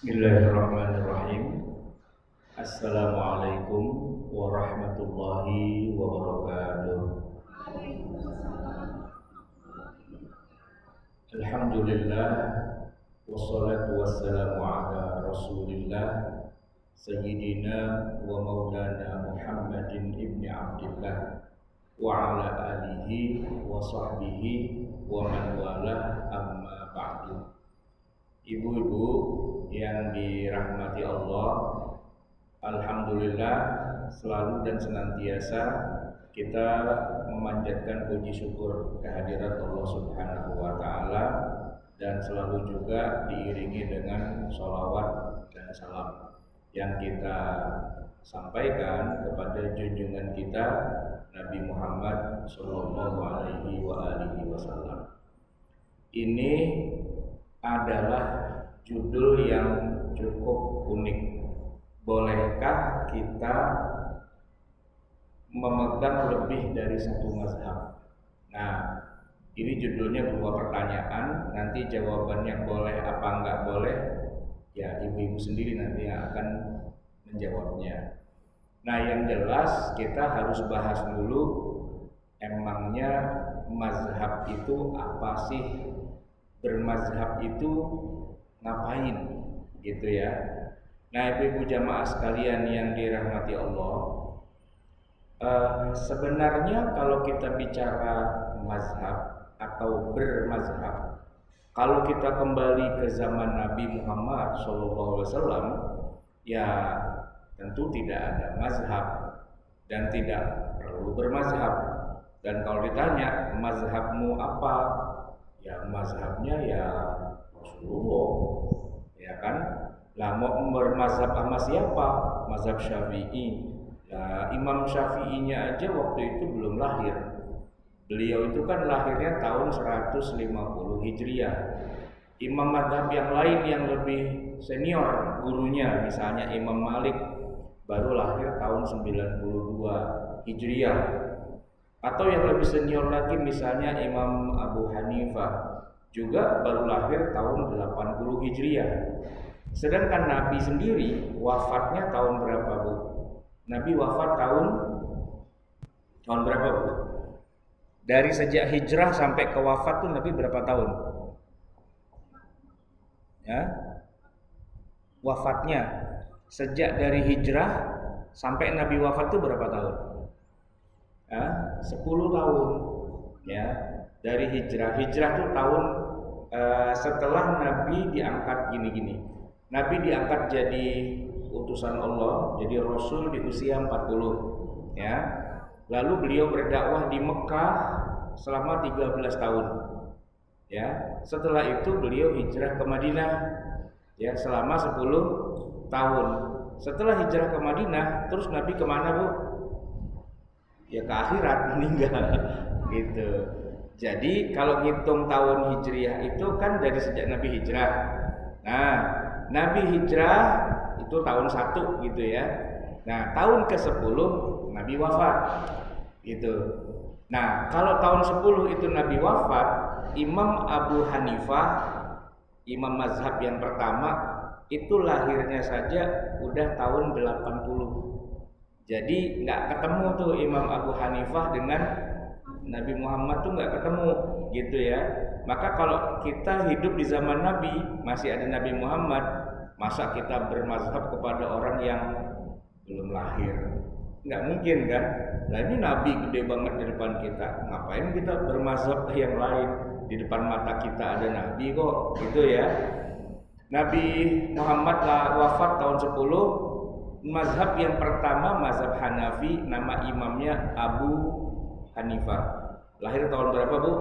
Bismillahirrahmanirrahim. Assalamualaikum warahmatullahi wabarakatuh. Alhamdulillah wassalatu wassalamu ala Rasulillah Sayyidina wa maulana Muhammadin ibni Abdillah wa ala alihi wa sahbihi wa man walah, amma ba'du. Ibu-ibu yang dirahmati Allah, alhamdulillah selalu dan senantiasa kita memanjatkan puji syukur kehadirat Allah Subhanahu wa taala, dan selalu juga diiringi dengan sholawat dan salam yang kita sampaikan kepada junjungan kita Nabi Muhammad sallallahu alaihi wasallam. Ini adalah judul yang cukup unik. Bolehkah kita memegang lebih dari satu mazhab? Nah, ini judulnya berupa pertanyaan. Nanti jawabannya boleh apa enggak boleh, ya ibu-ibu sendiri nanti yang akan menjawabnya. Nah, yang jelas kita harus bahas dulu, emangnya mazhab itu apa sih? Bermazhab itu ngapain gitu ya. Nah, ibu-ibu jamaah sekalian yang dirahmati Allah, sebenarnya kalau kita bicara mazhab atau bermazhab, kalau kita kembali ke zaman Nabi Muhammad SAW, ya tentu tidak ada mazhab dan tidak perlu bermazhab. Dan kalau ditanya mazhabmu apa, ya mazhabnya ya Rasulullah, ya kan? Lah mau bermazhab sama siapa? Mazhab Syafi'i. Ya Imam Syafi'inya aja waktu itu belum lahir. Beliau itu kan lahirnya tahun 150 Hijriah. Imam mazhab yang lain yang lebih senior gurunya, misalnya Imam Malik, baru lahir tahun 92 Hijriah. Atau yang lebih senior lagi misalnya Imam Abu Hanifah, juga baru lahir tahun 80 Hijriah. Sedangkan Nabi sendiri wafatnya tahun berapa, Bu? Nabi wafat tahun berapa, Bu? Dari sejak hijrah sampai ke wafat tuh Nabi berapa tahun? Ya. Wafatnya sejak dari hijrah sampai Nabi wafat tuh berapa tahun? 10 tahun, ya. Dari hijrah tuh tahun setelah Nabi diangkat gini-gini. Nabi diangkat jadi utusan Allah, jadi Rasul di usia 40, ya. Lalu beliau berdakwah di Mekah selama 13 tahun, ya. Setelah itu beliau hijrah ke Madinah, ya, selama 10 tahun. Setelah hijrah ke Madinah, terus Nabi kemana, Bu? Ya ke akhirat, meninggal gitu. Jadi kalau ngitung tahun hijriah itu kan dari sejak Nabi hijrah. Nah, Nabi hijrah itu tahun 1 gitu ya. Nah, tahun ke-10 Nabi wafat gitu. Nah, kalau tahun 10 itu Nabi wafat, Imam Abu Hanifah, imam mazhab yang pertama, itu lahirnya saja udah tahun 80. Jadi nggak ketemu tuh Imam Abu Hanifah dengan Nabi Muhammad tuh nggak ketemu gitu ya. Maka kalau kita hidup di zaman Nabi, masih ada Nabi Muhammad, masa kita bermazhab kepada orang yang belum lahir? Nggak mungkin kan? Nah ini Nabi gede banget di depan kita, ngapain kita bermazhab ke yang lain? Di depan mata kita ada Nabi kok, gitu ya. Nabi Muhammad lah wafat tahun 10. Mazhab yang pertama mazhab Hanafi, nama imamnya Abu Hanifah. Lahir tahun berapa, Bu?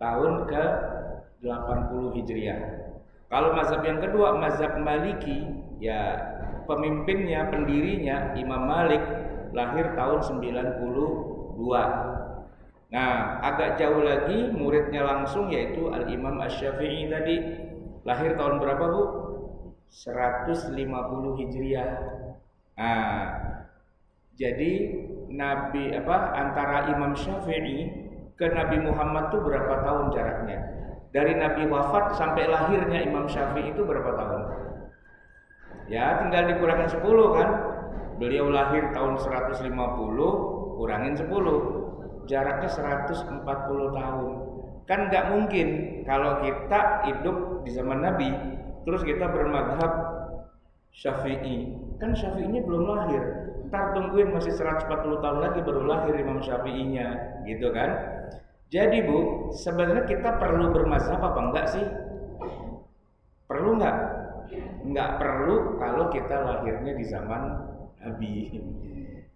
Tahun ke-80 Hijriah. Kalau mazhab yang kedua mazhab Maliki, ya pemimpinnya, pendirinya Imam Malik, lahir tahun 92. Nah, agak jauh lagi muridnya langsung yaitu Al-Imam Asy-Syafi'i tadi. Lahir tahun berapa, Bu? 150 Hijriah. Nah, jadi antara Imam Syafi'i ke Nabi Muhammad itu berapa tahun jaraknya? Dari Nabi wafat sampai lahirnya Imam Syafi'i itu berapa tahun? Ya tinggal dikurangin 10 kan. Beliau lahir tahun 150, kurangin 10. Jaraknya 140 tahun. Kan nggak mungkin kalau kita hidup di zaman Nabi terus kita bermadhab Syafi'i. Kan Syafi'inya belum lahir. Ntar tungguin masih 140 tahun lagi baru lahir Imam Syafi'inya, gitu kan? Jadi Bu, sebenarnya kita perlu bermazhab apa enggak sih? Perlu nggak? Nggak perlu kalau kita lahirnya di zaman Nabi.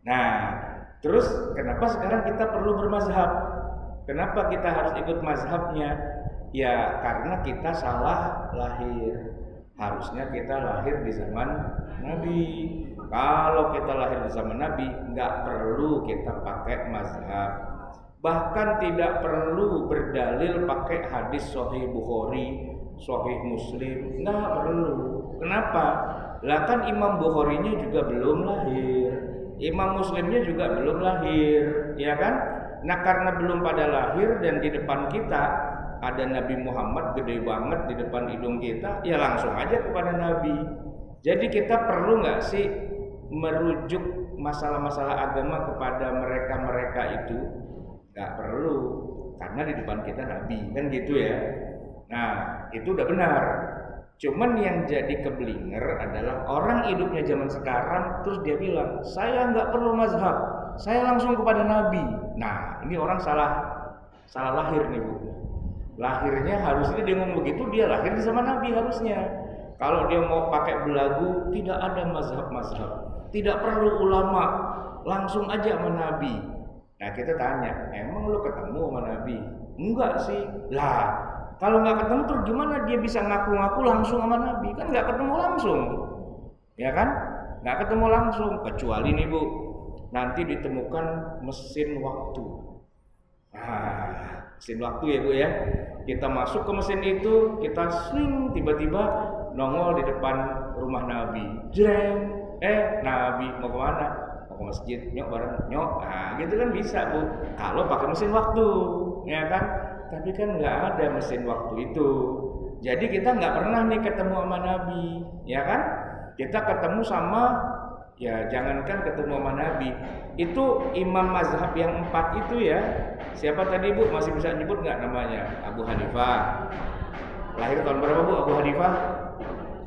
Nah, terus kenapa sekarang kita perlu bermazhab? Kenapa kita harus ikut mazhabnya? Ya karena kita salah lahir. Harusnya kita lahir di zaman Nabi. Kalau kita lahir di zaman Nabi, nggak perlu kita pakai mazhab. Bahkan tidak perlu berdalil pakai hadis Sahih Bukhari, Sahih Muslim, nggak perlu. Kenapa? Lah kan Imam Bukharinya juga belum lahir, Imam Muslimnya juga belum lahir, ya kan? Nah karena belum pada lahir dan di depan kita ada Nabi Muhammad gede banget di depan hidung kita, ya langsung aja kepada Nabi. Jadi kita perlu nggak sih merujuk masalah-masalah agama kepada mereka-mereka itu? Nggak perlu, karena di depan kita Nabi, kan gitu ya. Nah itu udah benar. Cuman yang jadi keblinger adalah orang hidupnya zaman sekarang terus dia bilang saya nggak perlu mazhab, saya langsung kepada Nabi. Nah ini orang salah lahir nih Bu. Lahirnya harusnya dia ngomong begitu, dia lahir di zaman Nabi harusnya. Kalau dia mau pakai belagu, tidak ada mazhab-mazhab, tidak perlu ulama, langsung aja sama Nabi. Nah kita tanya, emang lu ketemu sama Nabi? Enggak sih. Lah kalau nggak ketemu terus gimana dia bisa ngaku-ngaku langsung sama Nabi? Kan nggak ketemu langsung, ya kan? Nggak ketemu langsung. Kecuali nih Bu, nanti ditemukan mesin waktu. Nah, mesin waktu ya Bu ya. Kita masuk ke mesin itu, kita swing, tiba-tiba nongol di depan rumah Nabi. Jreng, Nabi mau kemana? Mau ke masjid, nyok bareng, nyok. Nah, gitu kan bisa Bu. Kalau pakai mesin waktu, ya kan? Tapi kan nggak ada mesin waktu itu. Jadi kita nggak pernah nih ketemu sama Nabi, ya kan? Kita ketemu sama, ya jangankan ketemu sama Nabi, itu imam mazhab yang 4 itu ya. Siapa tadi Bu? Masih bisa nyebut nggak namanya? Abu Hanifah. Lahir tahun berapa Bu Abu Hanifah?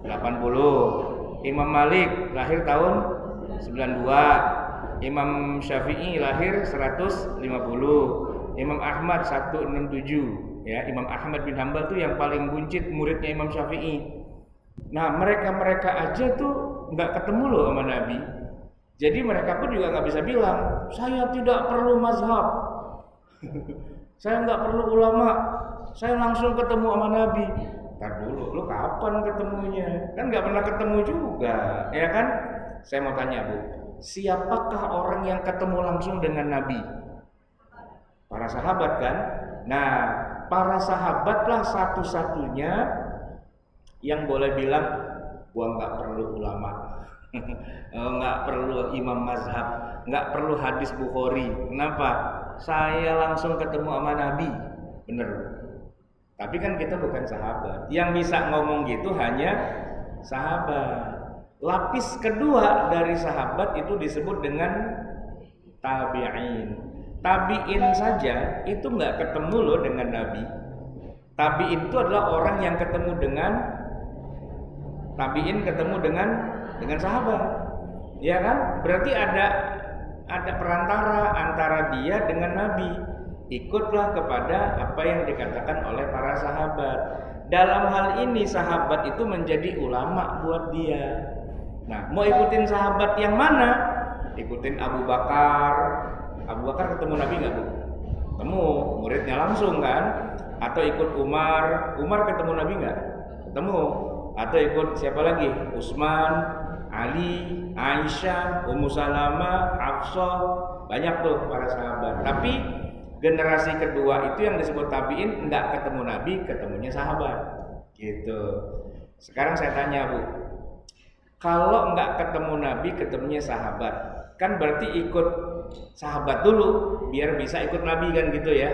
80. Imam Malik lahir tahun 92. Imam Syafi'i lahir 150. Imam Ahmad 167. Ya, Imam Ahmad bin Hanbal tuh yang paling buncit muridnya Imam Syafi'i. Nah, mereka aja tuh nggak ketemu loh sama Nabi. Jadi mereka pun juga nggak bisa bilang, saya tidak perlu mazhab, saya nggak perlu ulama, saya langsung ketemu sama Nabi. Ntar dulu, lu kapan ketemunya? Kan nggak pernah ketemu juga, ya kan? Saya mau tanya Bu, siapakah orang yang ketemu langsung dengan Nabi? Para sahabat kan? Nah, para sahabatlah satu-satunya yang boleh bilang, gua nggak perlu ulama, nggak perlu imam mazhab, nggak perlu hadis Bukhari. Kenapa? Saya langsung ketemu sama Nabi, bener. Tapi kan kita bukan sahabat. Yang bisa ngomong gitu hanya sahabat. Lapis kedua dari sahabat itu disebut dengan tabi'in. Tabi'in saja itu nggak ketemu loh dengan Nabi. Tabi'in itu adalah orang yang ketemu dengan tabi'in, ketemu dengan sahabat, ya kan? Berarti ada perantara antara dia dengan Nabi. Ikutlah kepada apa yang dikatakan oleh para sahabat. Dalam hal ini sahabat itu menjadi ulama buat dia. Nah, mau ikutin sahabat yang mana? Ikutin Abu Bakar. Abu Bakar ketemu Nabi nggak Bu? Ketemu, muridnya langsung kan? Atau ikut Umar ketemu Nabi nggak? Ketemu. Atau ikut siapa lagi? Utsman, Ali, Aisyah, Ummu Salamah, Hafsah, banyak tuh para sahabat. Tapi generasi kedua itu yang disebut tabi'in nggak ketemu Nabi, ketemunya sahabat. Gitu. Sekarang saya tanya Bu, kalau nggak ketemu Nabi, ketemunya sahabat, kan berarti ikut sahabat dulu biar bisa ikut Nabi kan gitu ya.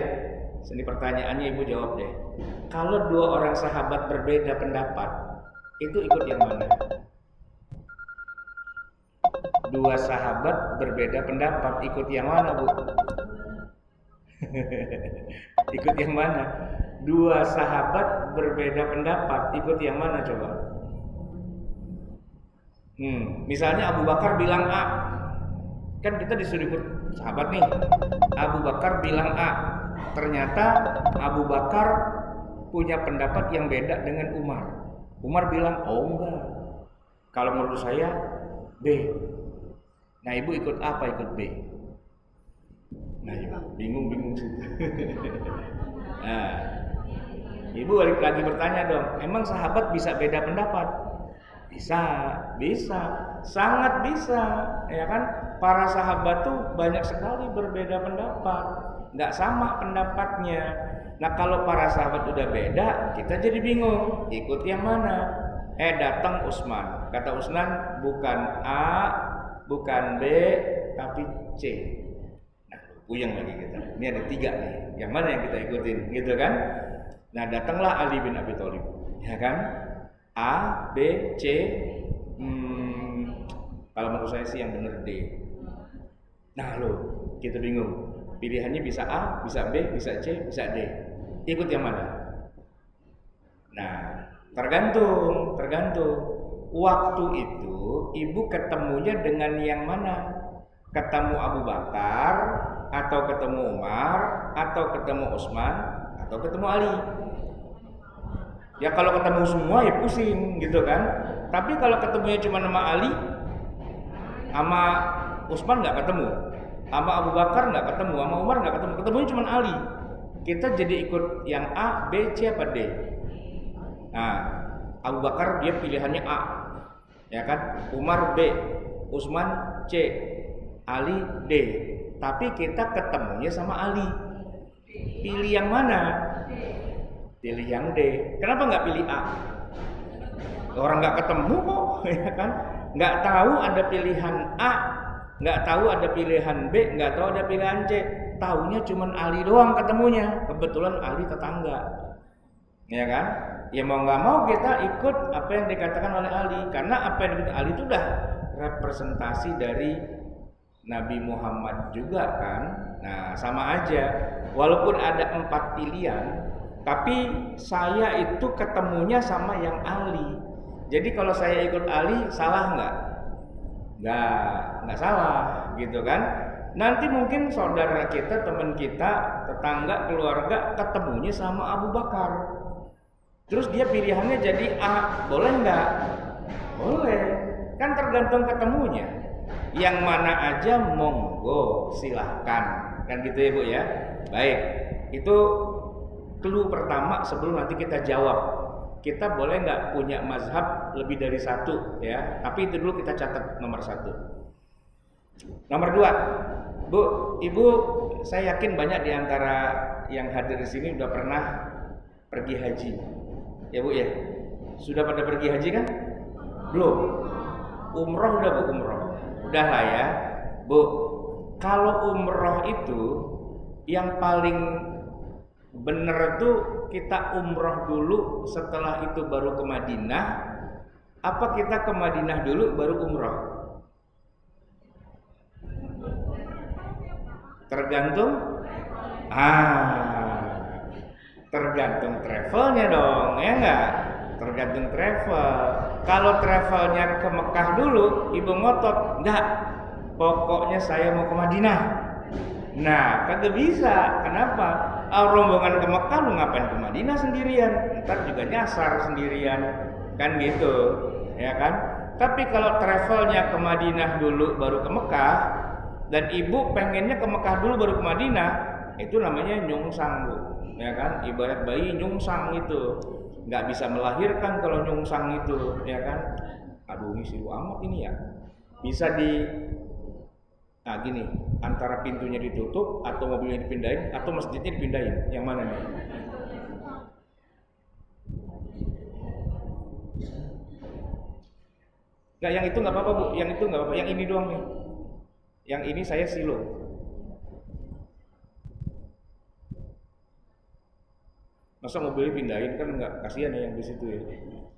Ini pertanyaannya Ibu jawab deh. Kalau dua orang sahabat berbeda pendapat, itu ikut yang mana? Dua sahabat berbeda pendapat, ikut yang mana, Bu? Ikut yang mana? Dua sahabat berbeda pendapat, ikut yang mana coba? Misalnya Abu Bakar bilang A, kan kita disuruh ikut sahabat nih. Abu Bakar bilang A, ternyata Abu Bakar punya pendapat yang beda dengan Umar. Umar bilang, oh enggak, kalau menurut saya B. Nah, ibu ikut apa, ikut B? Nah, bingung sih. Nah, ibu balik lagi bertanya dong, emang sahabat bisa beda pendapat? Bisa, sangat bisa, ya kan? Para sahabat tuh banyak sekali berbeda pendapat, nggak sama pendapatnya. Nah, kalau para sahabat udah beda, kita jadi bingung, ikut yang mana? Datang Utsman, kata Utsman bukan A, bukan B, tapi C. Nah, puyeng lagi kita. Ini ada 3 nih, yang mana yang kita ikutin, gitu kan? Nah, datanglah Ali bin Abi Thalib, ya kan? A, B, C, kalau menurut saya sih yang benar D. Nah lo, kita bingung. Pilihannya bisa A, bisa B, bisa C, bisa D. Ikut yang mana? Nah, tergantung. Waktu itu ibu ketemunya dengan yang mana? Ketemu Abu Bakar, atau ketemu Umar, atau ketemu Utsman, atau ketemu Ali. Ya kalau ketemu semua ya pusing gitu kan. Tapi kalau ketemunya cuma sama Ali, sama Utsman nggak ketemu, sama Abu Bakar nggak ketemu, sama Umar nggak ketemu, ketemunya cuma Ali. Kita jadi ikut yang A, B, C apa D? Nah, Abu Bakar dia pilihannya A, ya kan? Umar B, Utsman C, Ali D. Tapi kita ketemunya sama Ali. Pilih yang mana? Pilih yang D. Kenapa nggak pilih A? Orang nggak ketemu kok, ya kan? Nggak tahu ada pilihan A, nggak tahu ada pilihan B, nggak tahu ada pilihan C. Taunya cuman Ali doang ketemunya. Kebetulan Ali tetangga, ya kan? Ya mau nggak mau kita ikut apa yang dikatakan oleh Ali, karena apa yang dikatakan Ali itu udah representasi dari Nabi Muhammad juga kan. Nah sama aja, walaupun ada 4 pilihan, tapi saya itu ketemunya sama yang Ali. Jadi kalau saya ikut Ali, salah nggak? Nggak salah, gitu kan? Nanti mungkin saudara kita, teman kita, tetangga, keluarga ketemunya sama Abu Bakar. Terus dia pilihannya jadi A, boleh nggak? Boleh, kan tergantung ketemunya. Yang mana aja monggo, silahkan, kan gitu ya Bu ya. Baik, itu clue pertama sebelum nanti kita jawab. Kita boleh nggak punya mazhab lebih dari 1 ya, tapi itu dulu kita catat nomor 1. Nomor 2, Bu, Ibu, saya yakin banyak di antara yang hadir di sini udah pernah pergi haji, ya Bu ya. Sudah pada pergi haji kan? Belum. Umroh udah Bu, umroh. Udah lah ya, Bu. Kalau umroh itu yang paling bener tuh kita umroh dulu, setelah itu baru ke Madinah, apa kita ke Madinah dulu baru umroh? Tergantung tergantung travelnya dong, ya enggak? Tergantung travel. Kalau travelnya ke Mekah dulu, ibu ngotot, enggak, pokoknya saya mau ke Madinah. Nah, kagak bisa. Kenapa? Rombongan ke Mekah lu ngapain ke Madinah sendirian? Ntar juga nyasar sendirian, kan gitu, ya kan? Tapi kalau travelnya ke Madinah dulu baru ke Mekah, dan ibu pengennya ke Mekah dulu baru ke Madinah, itu namanya nyungsang Bu, ya kan? Ibarat bayi nyungsang itu, nggak bisa melahirkan kalau nyungsang itu, ya kan? Aduh, ini silu amat ini ya. Bisa nah gini, antara pintunya ditutup atau mobilnya dipindahin atau masjidnya dipindahin, yang mana nih? Nggak, yang itu nggak apa-apa Bu, yang itu nggak apa-apa, yang ini doang nih. Yang ini saya silo. Masa mobilnya pindahin, kan nggak, kasihan ya yang di situ ya.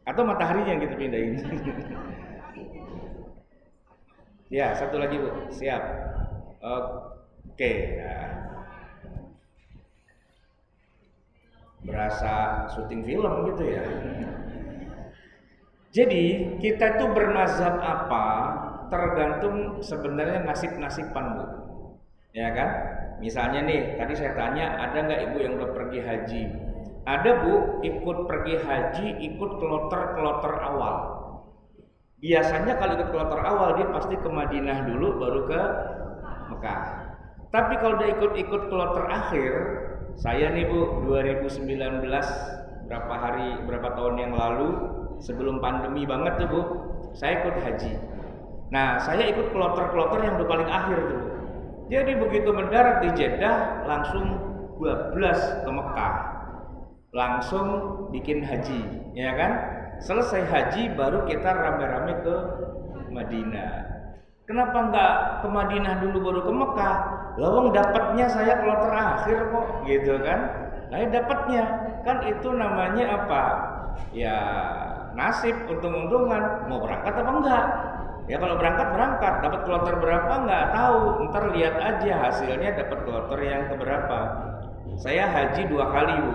Atau mataharinya yang kita pindahin. Ya, satu lagi Bu. Siap. Oke. Nah, berasa syuting film gitu ya. Jadi kita itu bermazhab apa tergantung sebenarnya nasib-nasiban Bu. Ya kan? Misalnya nih, tadi saya tanya ada nggak ibu yang udah pergi haji? Ada Bu, ikut pergi haji, ikut kloter-kloter awal. Biasanya kalau ikut kloter awal dia pasti ke Madinah dulu baru ke Mekah. Tapi kalau udah ikut-ikut kloter akhir, saya nih Bu, 2019 berapa tahun yang lalu sebelum pandemi banget tuh Bu, saya ikut haji. Nah, saya ikut kloter-kloter yang udah paling akhir tuh. Jadi begitu mendarat di Jeddah langsung 12 ke Mekah. Langsung bikin haji, ya kan? Selesai haji baru kita rame-rame ke Madinah. Kenapa nggak ke Madinah dulu baru ke Mekah? Lawang dapatnya saya kloter akhir kok, gitu kan? Nah, dapatnya kan itu namanya apa? Ya nasib, untung-untungan. Mau berangkat apa enggak? Ya kalau berangkat, dapat kloter berapa nggak tahu. Ntar lihat aja hasilnya dapat kloter yang keberapa. Saya haji 2 kali Bu.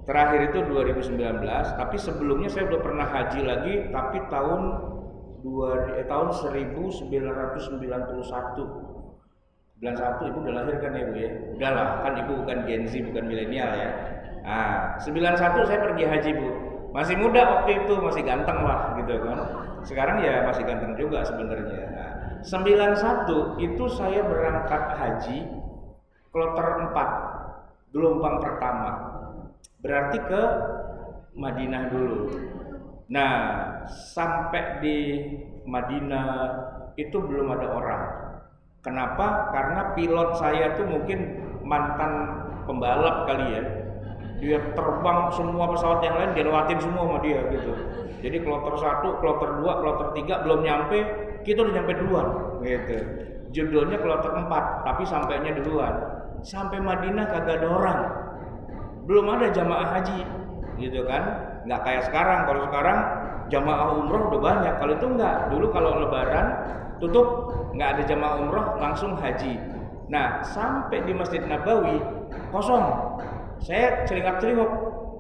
Terakhir itu 2019, tapi sebelumnya saya udah pernah haji lagi, tapi tahun 1991. 91 ibu udah lahir kan ya Bu ya? Udahlah, kan ibu bukan Gen Z, bukan milenial ya. Nah, 91 saya pergi haji Bu. Masih muda waktu itu, masih ganteng lah gitu kan. Sekarang ya masih ganteng juga sebenarnya. Nah, 91 itu saya berangkat haji kloter 4, gelombang pertama. Berarti ke Madinah dulu. Nah, sampai di Madinah itu belum ada orang. Kenapa? Karena pilot saya tuh mungkin mantan pembalap kali ya. Dia terbang semua pesawat yang lain, dia lewatin semua sama dia gitu. Jadi kloter 1, kloter 2, kloter 3 belum nyampe, kita udah nyampe duluan gitu. Judulnya kloter 4, tapi sampainya duluan. Sampai Madinah kagak ada orang. Belum ada jamaah haji gitu kan. Nggak kayak sekarang. Kalau sekarang jamaah umroh udah banyak. Kalau itu enggak. Dulu kalau lebaran tutup, nggak ada jamaah umroh, langsung haji. Nah, sampai di Masjid Nabawi kosong. Saya celingak-celingok,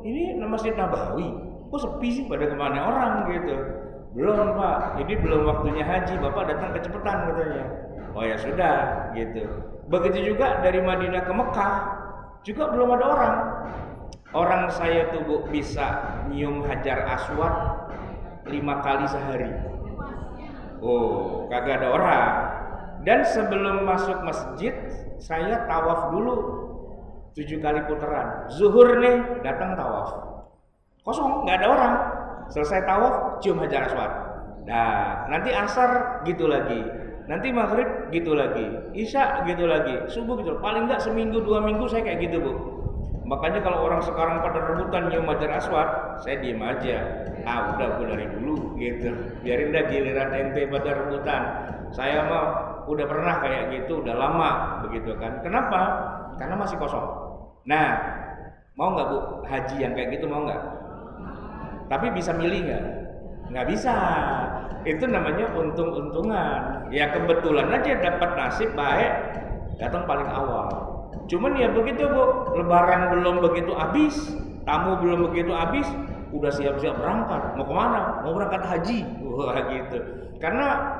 ini Masjid Nabawi kok sepi sih, pada kemana orang gitu. Belum Pak, ini belum waktunya haji, Bapak datang kecepatan katanya. Oh ya sudah gitu. Begitu juga dari Madinah ke Mekah juga belum ada orang. Orang saya tuh Bu bisa nyium Hajar Aswad 5 kali sehari. Oh, kagak ada orang. Dan sebelum masuk masjid, saya tawaf dulu 7 kali putaran. Zuhur nih datang tawaf. Kosong, nggak ada orang. Selesai tawaf, cium Hajar Aswad. Nah, nanti asar gitu lagi. Nanti maghrib gitu lagi. Isya gitu lagi. Subuh gitu. Paling nggak seminggu 2 minggu saya kayak gitu Bu. Makanya kalau orang sekarang pada rebutan nyium Hajar Aswad, saya diem aja. Udah gue dari dulu gitu. Biarin dah giliran ente pada rebutan. Saya mah udah pernah kayak gitu, udah lama begitu kan. Kenapa? Karena masih kosong. Nah, mau nggak Bu haji yang kayak gitu, mau nggak? Tapi bisa milih nggak? Nggak bisa. Itu namanya untung-untungan. Ya kebetulan aja dapat nasib baik, datang paling awal. Cuman ya begitu Bu, lebaran belum begitu habis, tamu belum begitu habis, udah siap-siap berangkat. Mau kemana? Mau berangkat haji. Wah gitu. Karena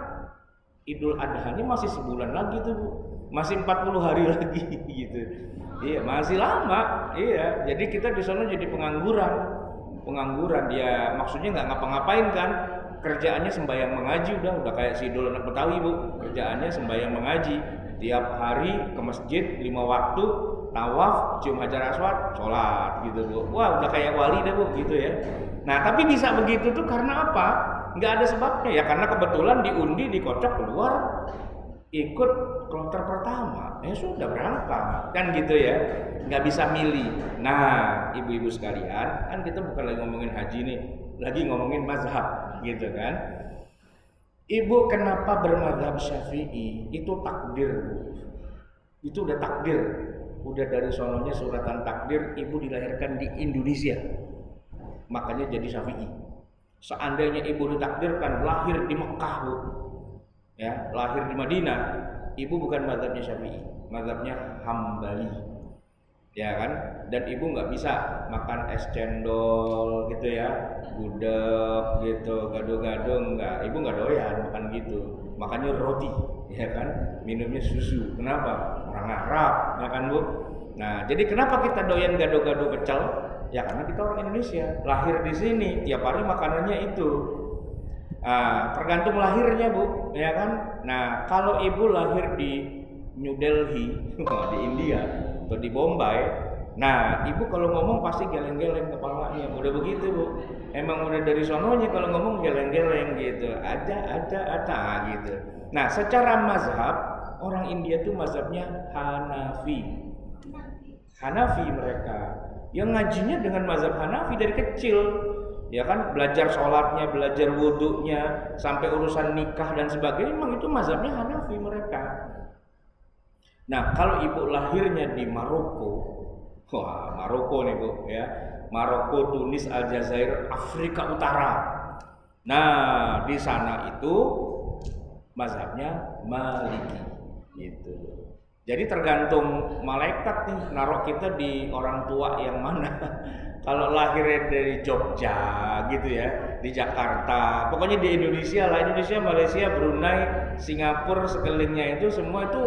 Idul Adha-nya masih sebulan lagi tuh Bu. Masih 40 hari lagi gitu. Iya, masih lama. Iya, jadi kita di sana jadi pengangguran. Pengangguran dia maksudnya nggak ngapa-ngapain kan. Kerjaannya sembahyang mengaji, udah kayak si Idul anak Betawi Bu. Kerjaannya sembahyang mengaji. Tiap hari ke masjid 5 waktu, tawaf, cium Hajar Aswad, sholat gitu Bu. Wah, udah kayak wali deh Bu gitu ya. Nah, tapi bisa begitu tuh karena apa? Nggak ada sebabnya ya, karena kebetulan diundi, dikocok keluar ikut kloter pertama, ya sudah berangkat kan gitu ya, nggak bisa milih. Nah, ibu-ibu sekalian, kan kita bukan lagi ngomongin haji nih, lagi ngomongin mazhab gitu kan. Ibu kenapa bermazhab Syafi'i? Itu takdir Bu. Itu udah takdir, udah dari sononya suratan takdir. Ibu dilahirkan di Indonesia, makanya jadi Syafi'i. Seandainya ibu ditakdirkan lahir di Mekah Bu, ya, lahir di Madinah, ibu bukan mazhabnya Syafi'i, mazhabnya Hambali, ya kan? Dan ibu nggak bisa makan es cendol gitu ya, gudeg gitu, gado-gado nggak, ibu nggak doyan makan gitu, makannya roti, ya kan? Minumnya susu. Kenapa? Orang Arab, ya kan Bu? Nah, jadi kenapa kita doyan gado-gado pecel? Ya karena kita orang Indonesia, lahir di sini, tiap hari makanannya itu. Tergantung lahirnya Bu, ya kan? Nah, kalau ibu lahir di New Delhi, di India atau di Bombay, nah ibu kalau ngomong pasti geleng-geleng kepalanya, udah begitu Bu. Emang udah dari sononya kalau ngomong geleng-geleng gitu, ada gitu. Nah, secara mazhab orang India tuh mazhabnya Hanafi. Hanafi mereka yang ngajinya dengan mazhab Hanafi dari kecil, ya kan, belajar sholatnya, belajar wudhunya, sampai urusan nikah dan sebagainya, memang itu mazhabnya Hanafi mereka. Nah, kalau ibu lahirnya di Maroko, wah Maroko nih Bu, ya, Maroko, Tunis, Aljazair, Afrika Utara. Nah, di sana itu mazhabnya Maliki, gitu. Jadi tergantung malaikat nih naruh kita di orang tua yang mana. Kalau lahirnya dari Jogja gitu ya, di Jakarta, pokoknya di Indonesia lah, Indonesia, Malaysia, Brunei, Singapura, sekelilingnya itu semua itu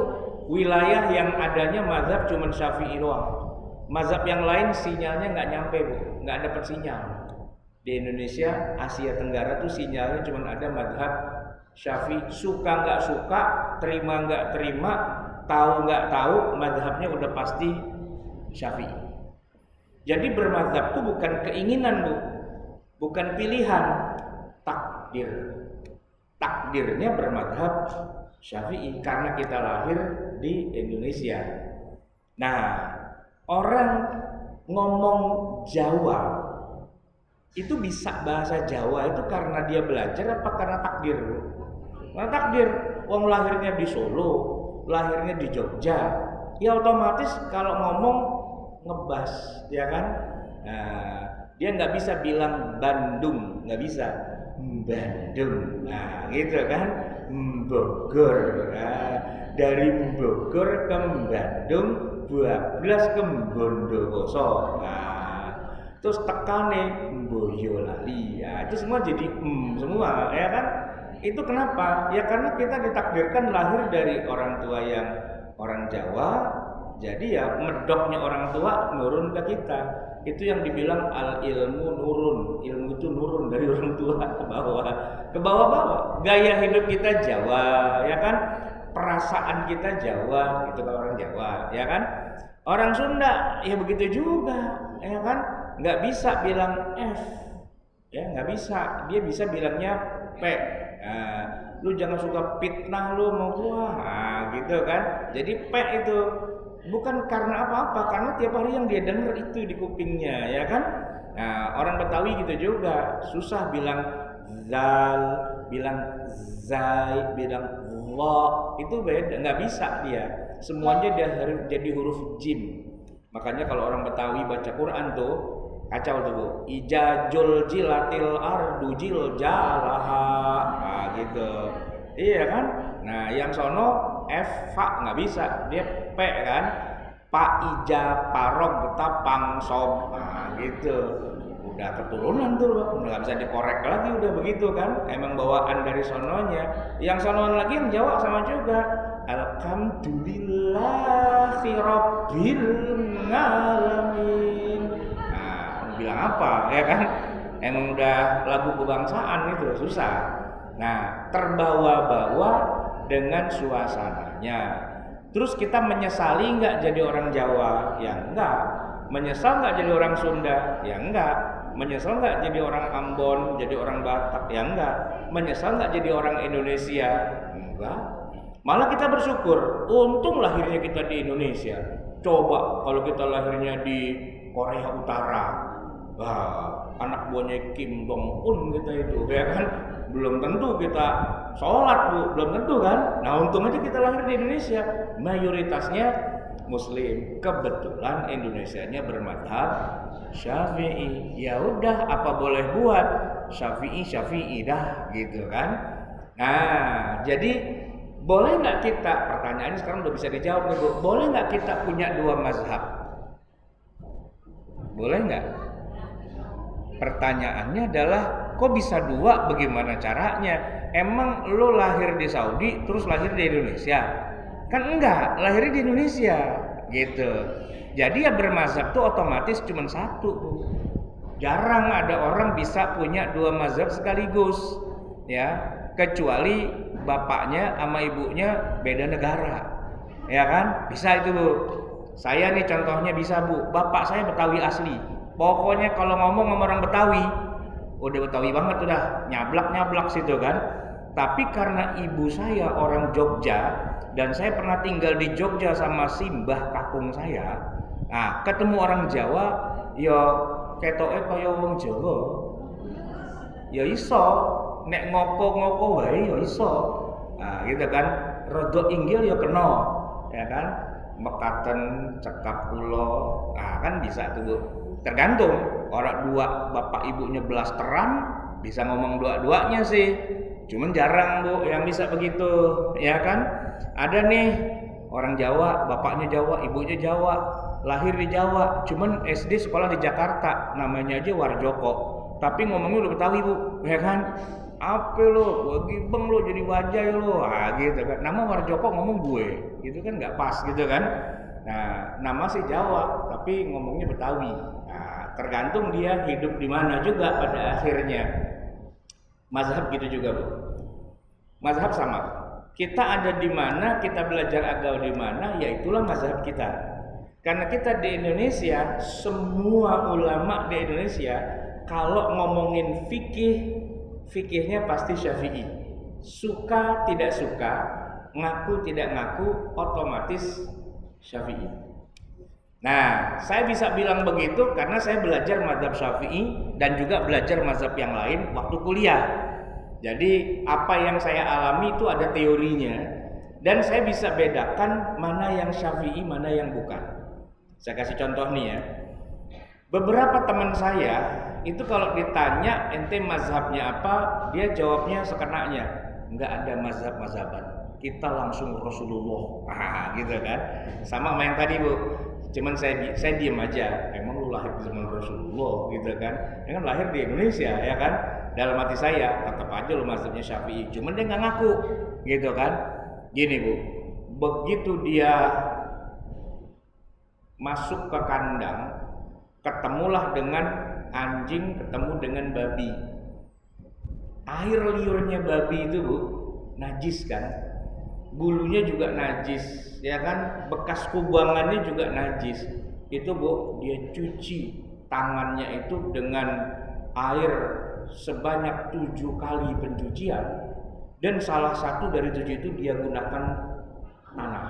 wilayah yang adanya mazhab cuma Syafi'i doang. Mazhab yang lain sinyalnya nggak nyampe Bu, nggak dapat sinyal. Di Indonesia, Asia Tenggara tuh sinyalnya cuma ada mazhab Syafi'i. Suka nggak suka, terima nggak terima, tahu nggak tahu, mazhabnya udah pasti Syafi'i. Jadi bermazhab itu bukan keinginan Bu, bukan pilihan, takdir. Takdirnya bermazhab Syafi'i karena kita lahir di Indonesia. Nah, orang ngomong Jawa itu bisa bahasa Jawa itu karena dia belajar apa karena takdir? Karena takdir. Wong lahirnya di Solo, lahirnya di Jogja, ya otomatis kalau ngomong ngebas, ya kan? Nah, dia nggak bisa bilang Bandung, nggak bisa Bandung, nah gitu kan? Bogor, nah, dari Bogor ke Bandung, 12 ke Bondowoso, nah terus tekane Boyolali, ya itu semua jadi semua, ya kan? Itu kenapa? Ya karena kita ditakdirkan lahir dari orang tua yang orang Jawa, jadi ya medoknya orang tua nurun ke kita. Itu yang dibilang al ilmu nurun, ilmu itu nurun dari orang tua ke bawah, gaya hidup kita Jawa, ya kan? Perasaan kita Jawa, itu kalau orang Jawa, ya kan? Orang Sunda ya begitu juga, ya kan? Nggak bisa bilang F, ya nggak bisa, dia bisa bilangnya P. Nah, lu jangan suka fitnah lu mau gua, nah, gitu kan? Jadi P itu bukan karena apa-apa, karena tiap hari yang dia dengar itu di kupingnya, ya kan? Nah, orang Betawi gitu juga, susah bilang zal, bilang zai, bilang lo, itu beda, nggak bisa dia. Semuanya dia harus jadi huruf jim. Makanya kalau orang Betawi baca Quran tuh kacau tuh Bu. Ijajul jilatil ardu jil jalaha, nah gitu. Iya kan? Nah yang sono F fa nggak bisa, dia P kan. Pa ija parog betapang sob, nah gitu. Udah keturunan tuh, nggak bisa dikorek lagi, udah begitu kan? Emang bawaan dari sononya. Yang sonoan lagi yang Jawa sama juga. Alhamdulillahi rabbil alamin. Bilang apa, ya kan? Emang udah lagu kebangsaan itu susah. Nah, terbawa-bawa dengan suasananya. Terus kita menyesali nggak jadi orang Jawa? Ya enggak. Menyesal nggak jadi orang Sunda? Ya enggak. Menyesal nggak jadi orang Ambon, jadi orang Batak? Ya enggak. Menyesal nggak jadi orang Indonesia? Enggak. Malah kita bersyukur. Untung lahirnya kita di Indonesia. Coba kalau kita lahirnya di Korea Utara, wah, anak buahnya Kim Jong Un kita itu, ya kan? Belum tentu kita sholat Bu, belum tentu kan? Nah untung aja kita lahir di Indonesia, mayoritasnya Muslim. Kebetulan Indonesianya bermadhab Syafi'i. Ya udah, apa boleh buat, Syafi'i dah, gitu kan? Nah, jadi boleh nggak kita, pertanyaannya sekarang udah bisa dijawab nih Bu, boleh nggak kita punya dua mazhab? Boleh nggak? Pertanyaannya adalah, kok bisa dua? Bagaimana caranya? Emang lo lahir di Saudi terus lahir di Indonesia? Kan enggak, lahirnya di Indonesia gitu. Jadi ya bermazhab tuh otomatis cuma satu Bu. Jarang ada orang bisa punya dua mazhab sekaligus, ya, kecuali bapaknya sama ibunya beda negara, ya kan? Bisa itu Bu. Saya nih contohnya bisa Bu. Bapak saya Betawi asli. Pokoknya kalau ngomong sama orang Betawi, udah Betawi banget udah, nyablak situ kan. Tapi karena ibu saya orang Jogja dan saya pernah tinggal di Jogja sama simbah kakung saya, nah ketemu orang Jawa, ya ketoke kaya wong Jawa. Ya iso, nek ngoko-ngoko wae ya iso. Nah, gitu kan. Rodok inggil ya kena, ya kan? Mekaten cekap kula. Nah, kan bisa tuh Bu. Tergantung orang dua bapak ibunya blasteran bisa ngomong dua-duanya sih. Cuman jarang Bu yang bisa begitu, ya kan? Ada nih orang Jawa, bapaknya Jawa, ibunya Jawa, lahir di Jawa, cuman SD sekolah di Jakarta, namanya aja Warjoko, tapi ngomongnya udah Betawi Bu, ya kan? Apa lo, gue gibeng lo jadi wajah lo, gitu kan? Nama Warjoko ngomong gue, gitu kan nggak pas gitu kan? Nah, nama sih Jawa, tapi ngomongnya Betawi. Nah, tergantung dia hidup di mana juga pada akhirnya. Mazhab gitu juga Bu. Mazhab sama. Kita ada di mana, kita belajar agama di mana, ya itulah mazhab kita. Karena kita di Indonesia, semua ulama di Indonesia kalau ngomongin fikihnya pasti Syafi'i. Suka tidak suka, ngaku tidak ngaku, otomatis Syafi'i. Nah, saya bisa bilang begitu karena saya belajar mazhab Syafi'i dan juga belajar mazhab yang lain waktu kuliah. Jadi apa yang saya alami itu ada teorinya dan saya bisa bedakan mana yang Syafi'i, mana yang bukan. Saya kasih contoh nih ya. Beberapa teman saya itu kalau ditanya ente mazhabnya apa, dia jawabnya sekenanya. Enggak ada mazhab-mazhaban. Kita langsung Rasulullah. Gitu kan. Sama sama yang tadi Bu. Cuman saya diem aja. Emang lu lahir di zaman Rasulullah gitu kan? Dia kan lahir di Indonesia ya kan? Dalam hati saya tetap aja lu mazhabnya Syafi'i. Cuman dia nggak ngaku gitu kan? Gini Bu, begitu dia masuk ke kandang, ketemulah dengan anjing, ketemu dengan babi. Air liurnya babi itu Bu, najis kan? Bulunya juga najis, ya kan? Bekas kubangannya juga najis. Itu Bu, dia cuci tangannya itu dengan air sebanyak 7 kali pencucian, dan salah satu dari 7 itu dia gunakan tanah.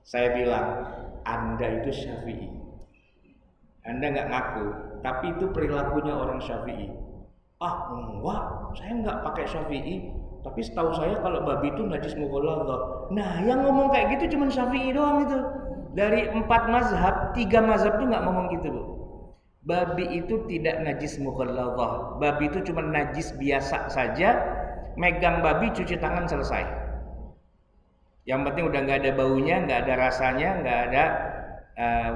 Saya bilang, Anda itu Syafi'i. Anda nggak ngaku, tapi itu perilakunya orang Syafi'i. Enggak, saya nggak pakai Syafi'i. Tapi setahu saya kalau babi itu najis mughalladhah. Nah, yang ngomong kayak gitu cuma Syafi'i doang itu. Dari 4 mazhab, 3 mazhab itu nggak ngomong gitu Bu. Babi itu tidak najis mughalladhah. Babi itu cuma najis biasa saja. Megang babi cuci tangan selesai. Yang penting udah nggak ada baunya, nggak ada rasanya, nggak ada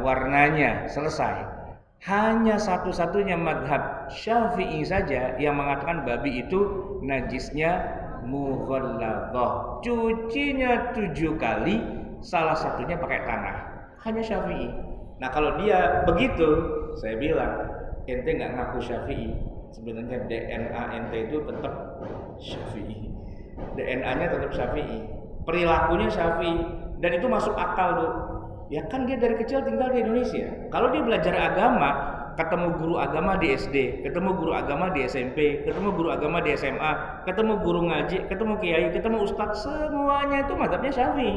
warnanya, selesai. Hanya satu-satunya mazhab Syafi'i saja yang mengatakan babi itu najisnya mughalladhah. Cucinya 7 kali, salah satunya pakai tanah. Hanya Syafi'i. Nah kalau dia begitu, saya bilang, ente nggak ngaku Syafi'i. Sebenarnya DNA ente itu tetap Syafi'i. DNA-nya tetap Syafi'i. Perilakunya Syafi'i. Dan itu masuk akal tuh. Ya kan dia dari kecil tinggal di Indonesia. Kalau dia belajar agama, ketemu guru agama di SD, ketemu guru agama di SMP, ketemu guru agama di SMA, ketemu guru ngaji, ketemu kiai, ketemu ustadz, semuanya itu mazhabnya Syafi'i.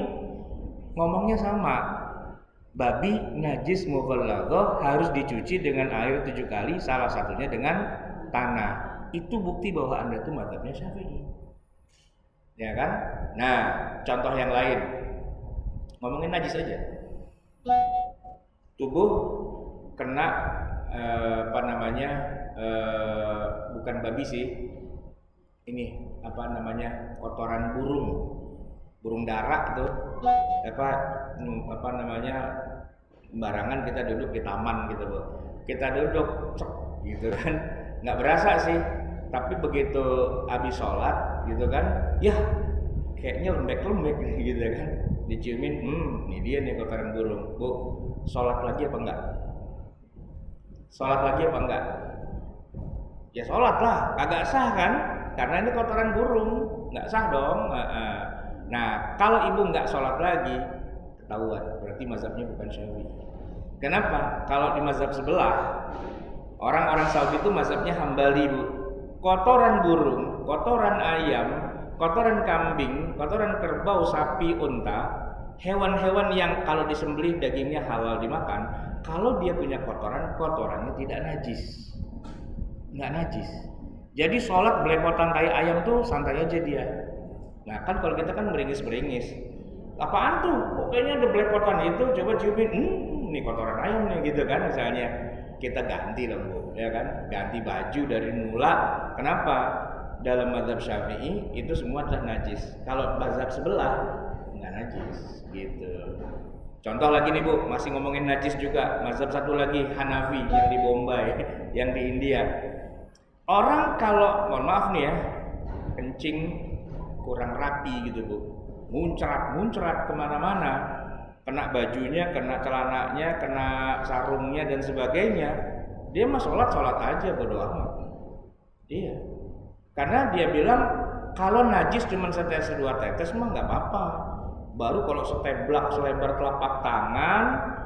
Ngomongnya sama. Babi najis mughalladhah, harus dicuci dengan air 7 kali, salah satunya dengan tanah. Itu bukti bahwa Anda itu mazhabnya Syafi'i. Ya kan? Nah, contoh yang lain. Ngomongin najis aja. Tubuh kena bukan babi sih, ini apa namanya, kotoran burung dara itu, apa namanya, sembarangan kita duduk di taman gitu Bu, kita duduk cek gitu kan, nggak berasa sih, tapi begitu habis sholat gitu kan, ya kayaknya lembek-lembek gitu kan, diciumin, ini dia nih kotoran burung. Bu, sholat lagi apa enggak? Sholat lagi apa enggak? Ya sholat lah, agak sah kan? Karena ini kotoran burung, nggak sah dong. Nah, kalau ibu nggak sholat lagi, ketahuan, berarti mazhabnya bukan Syafi'i. Kenapa? Kalau di mazhab sebelah, orang-orang Saudi itu mazhabnya Hambali Bu. Kotoran burung, kotoran ayam, kotoran kambing, kotoran kerbau, sapi, unta, hewan-hewan yang kalau disembelih dagingnya halal dimakan, kalau dia punya kotoran, kotorannya tidak najis, nggak najis. Jadi sholat belepotan tai ayam tuh santai aja dia. Nah kan kalau kita kan meringis-meringis, apaan tuh? Kayaknya ada belepotan itu, coba ciumin, ini kotoran ayam nih gitu kan misalnya. Kita ganti dong Bu, ya kan? Ganti baju dari mula. Kenapa? Dalam mazhab Syafi'i itu semua adalah najis. Kalau mazhab sebelah nggak najis, gitu. Contoh lagi nih Bu, masih ngomongin najis juga. Mazhab satu lagi Hanafi yang di Bombay, yang di India. Orang kalau, mohon maaf nih ya, kencing kurang rapi gitu Bu, muncrat kemana-mana, kena bajunya, kena celananya, kena sarungnya dan sebagainya, dia mah sholat aja bodo amat. Iya, karena dia bilang kalau najis cuma setetes 2 tetes mah nggak apa-apa. Baru kalau seteblak selebar telapak tangan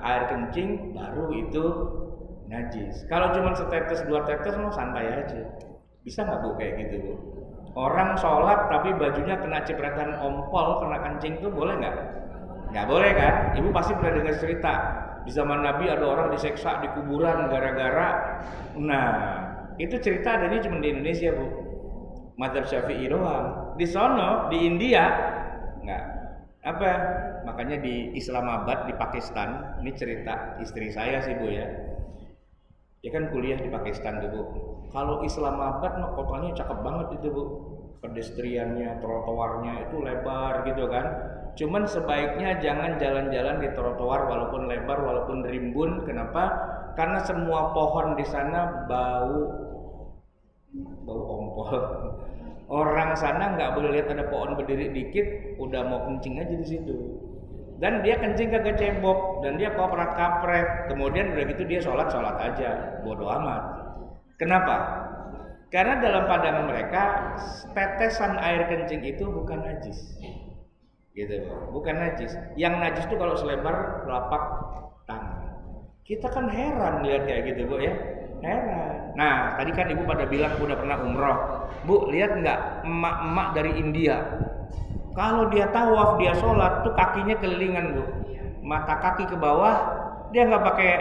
air kencing baru itu najis. Kalau cuma setetes 2 tetes mah santai aja. Bisa nggak Bu kayak gitu Bu? Orang sholat tapi bajunya kena cipratan ompol, kena kencing tuh boleh nggak? Nggak boleh kan? Ibu pasti pernah dengar cerita di zaman Nabi ada orang diseksa di kuburan gara-gara. Nah itu cerita adanya cuma di Indonesia Bu, mazhab Syafi'i doang. Di sono di India nggak. Apa? Makanya di Islamabad di Pakistan, ini cerita istri saya sih Bu ya. Dia kan kuliah di Pakistan tuh Bu. Kalau Islamabad mah kotanya cakep banget itu Bu. Pedestriannya, trotoarnya itu lebar gitu kan. Cuman sebaiknya jangan jalan-jalan di trotoar walaupun lebar, walaupun rimbun. Kenapa? Karena semua pohon di sana bau ompol. Orang sana nggak boleh lihat ada pohon berdiri dikit, udah mau kencing aja di situ. Dan dia kencing kagak cebok, dan dia koprak-kapret. Kemudian udah gitu dia sholat aja, bodo amat. Kenapa? Karena dalam pandangan mereka tetesan air kencing itu bukan najis, gitu, bukan najis. Yang najis itu kalau selebar telapak tangan. Kita kan heran lihat kayak gitu Bu ya, heran. Nah tadi kan ibu pada bilang udah pernah umroh, Bu lihat nggak emak-emak dari India? Kalau dia tawaf, dia sholat tuh kakinya kelilingan Bu, mata kaki ke bawah, dia nggak pakai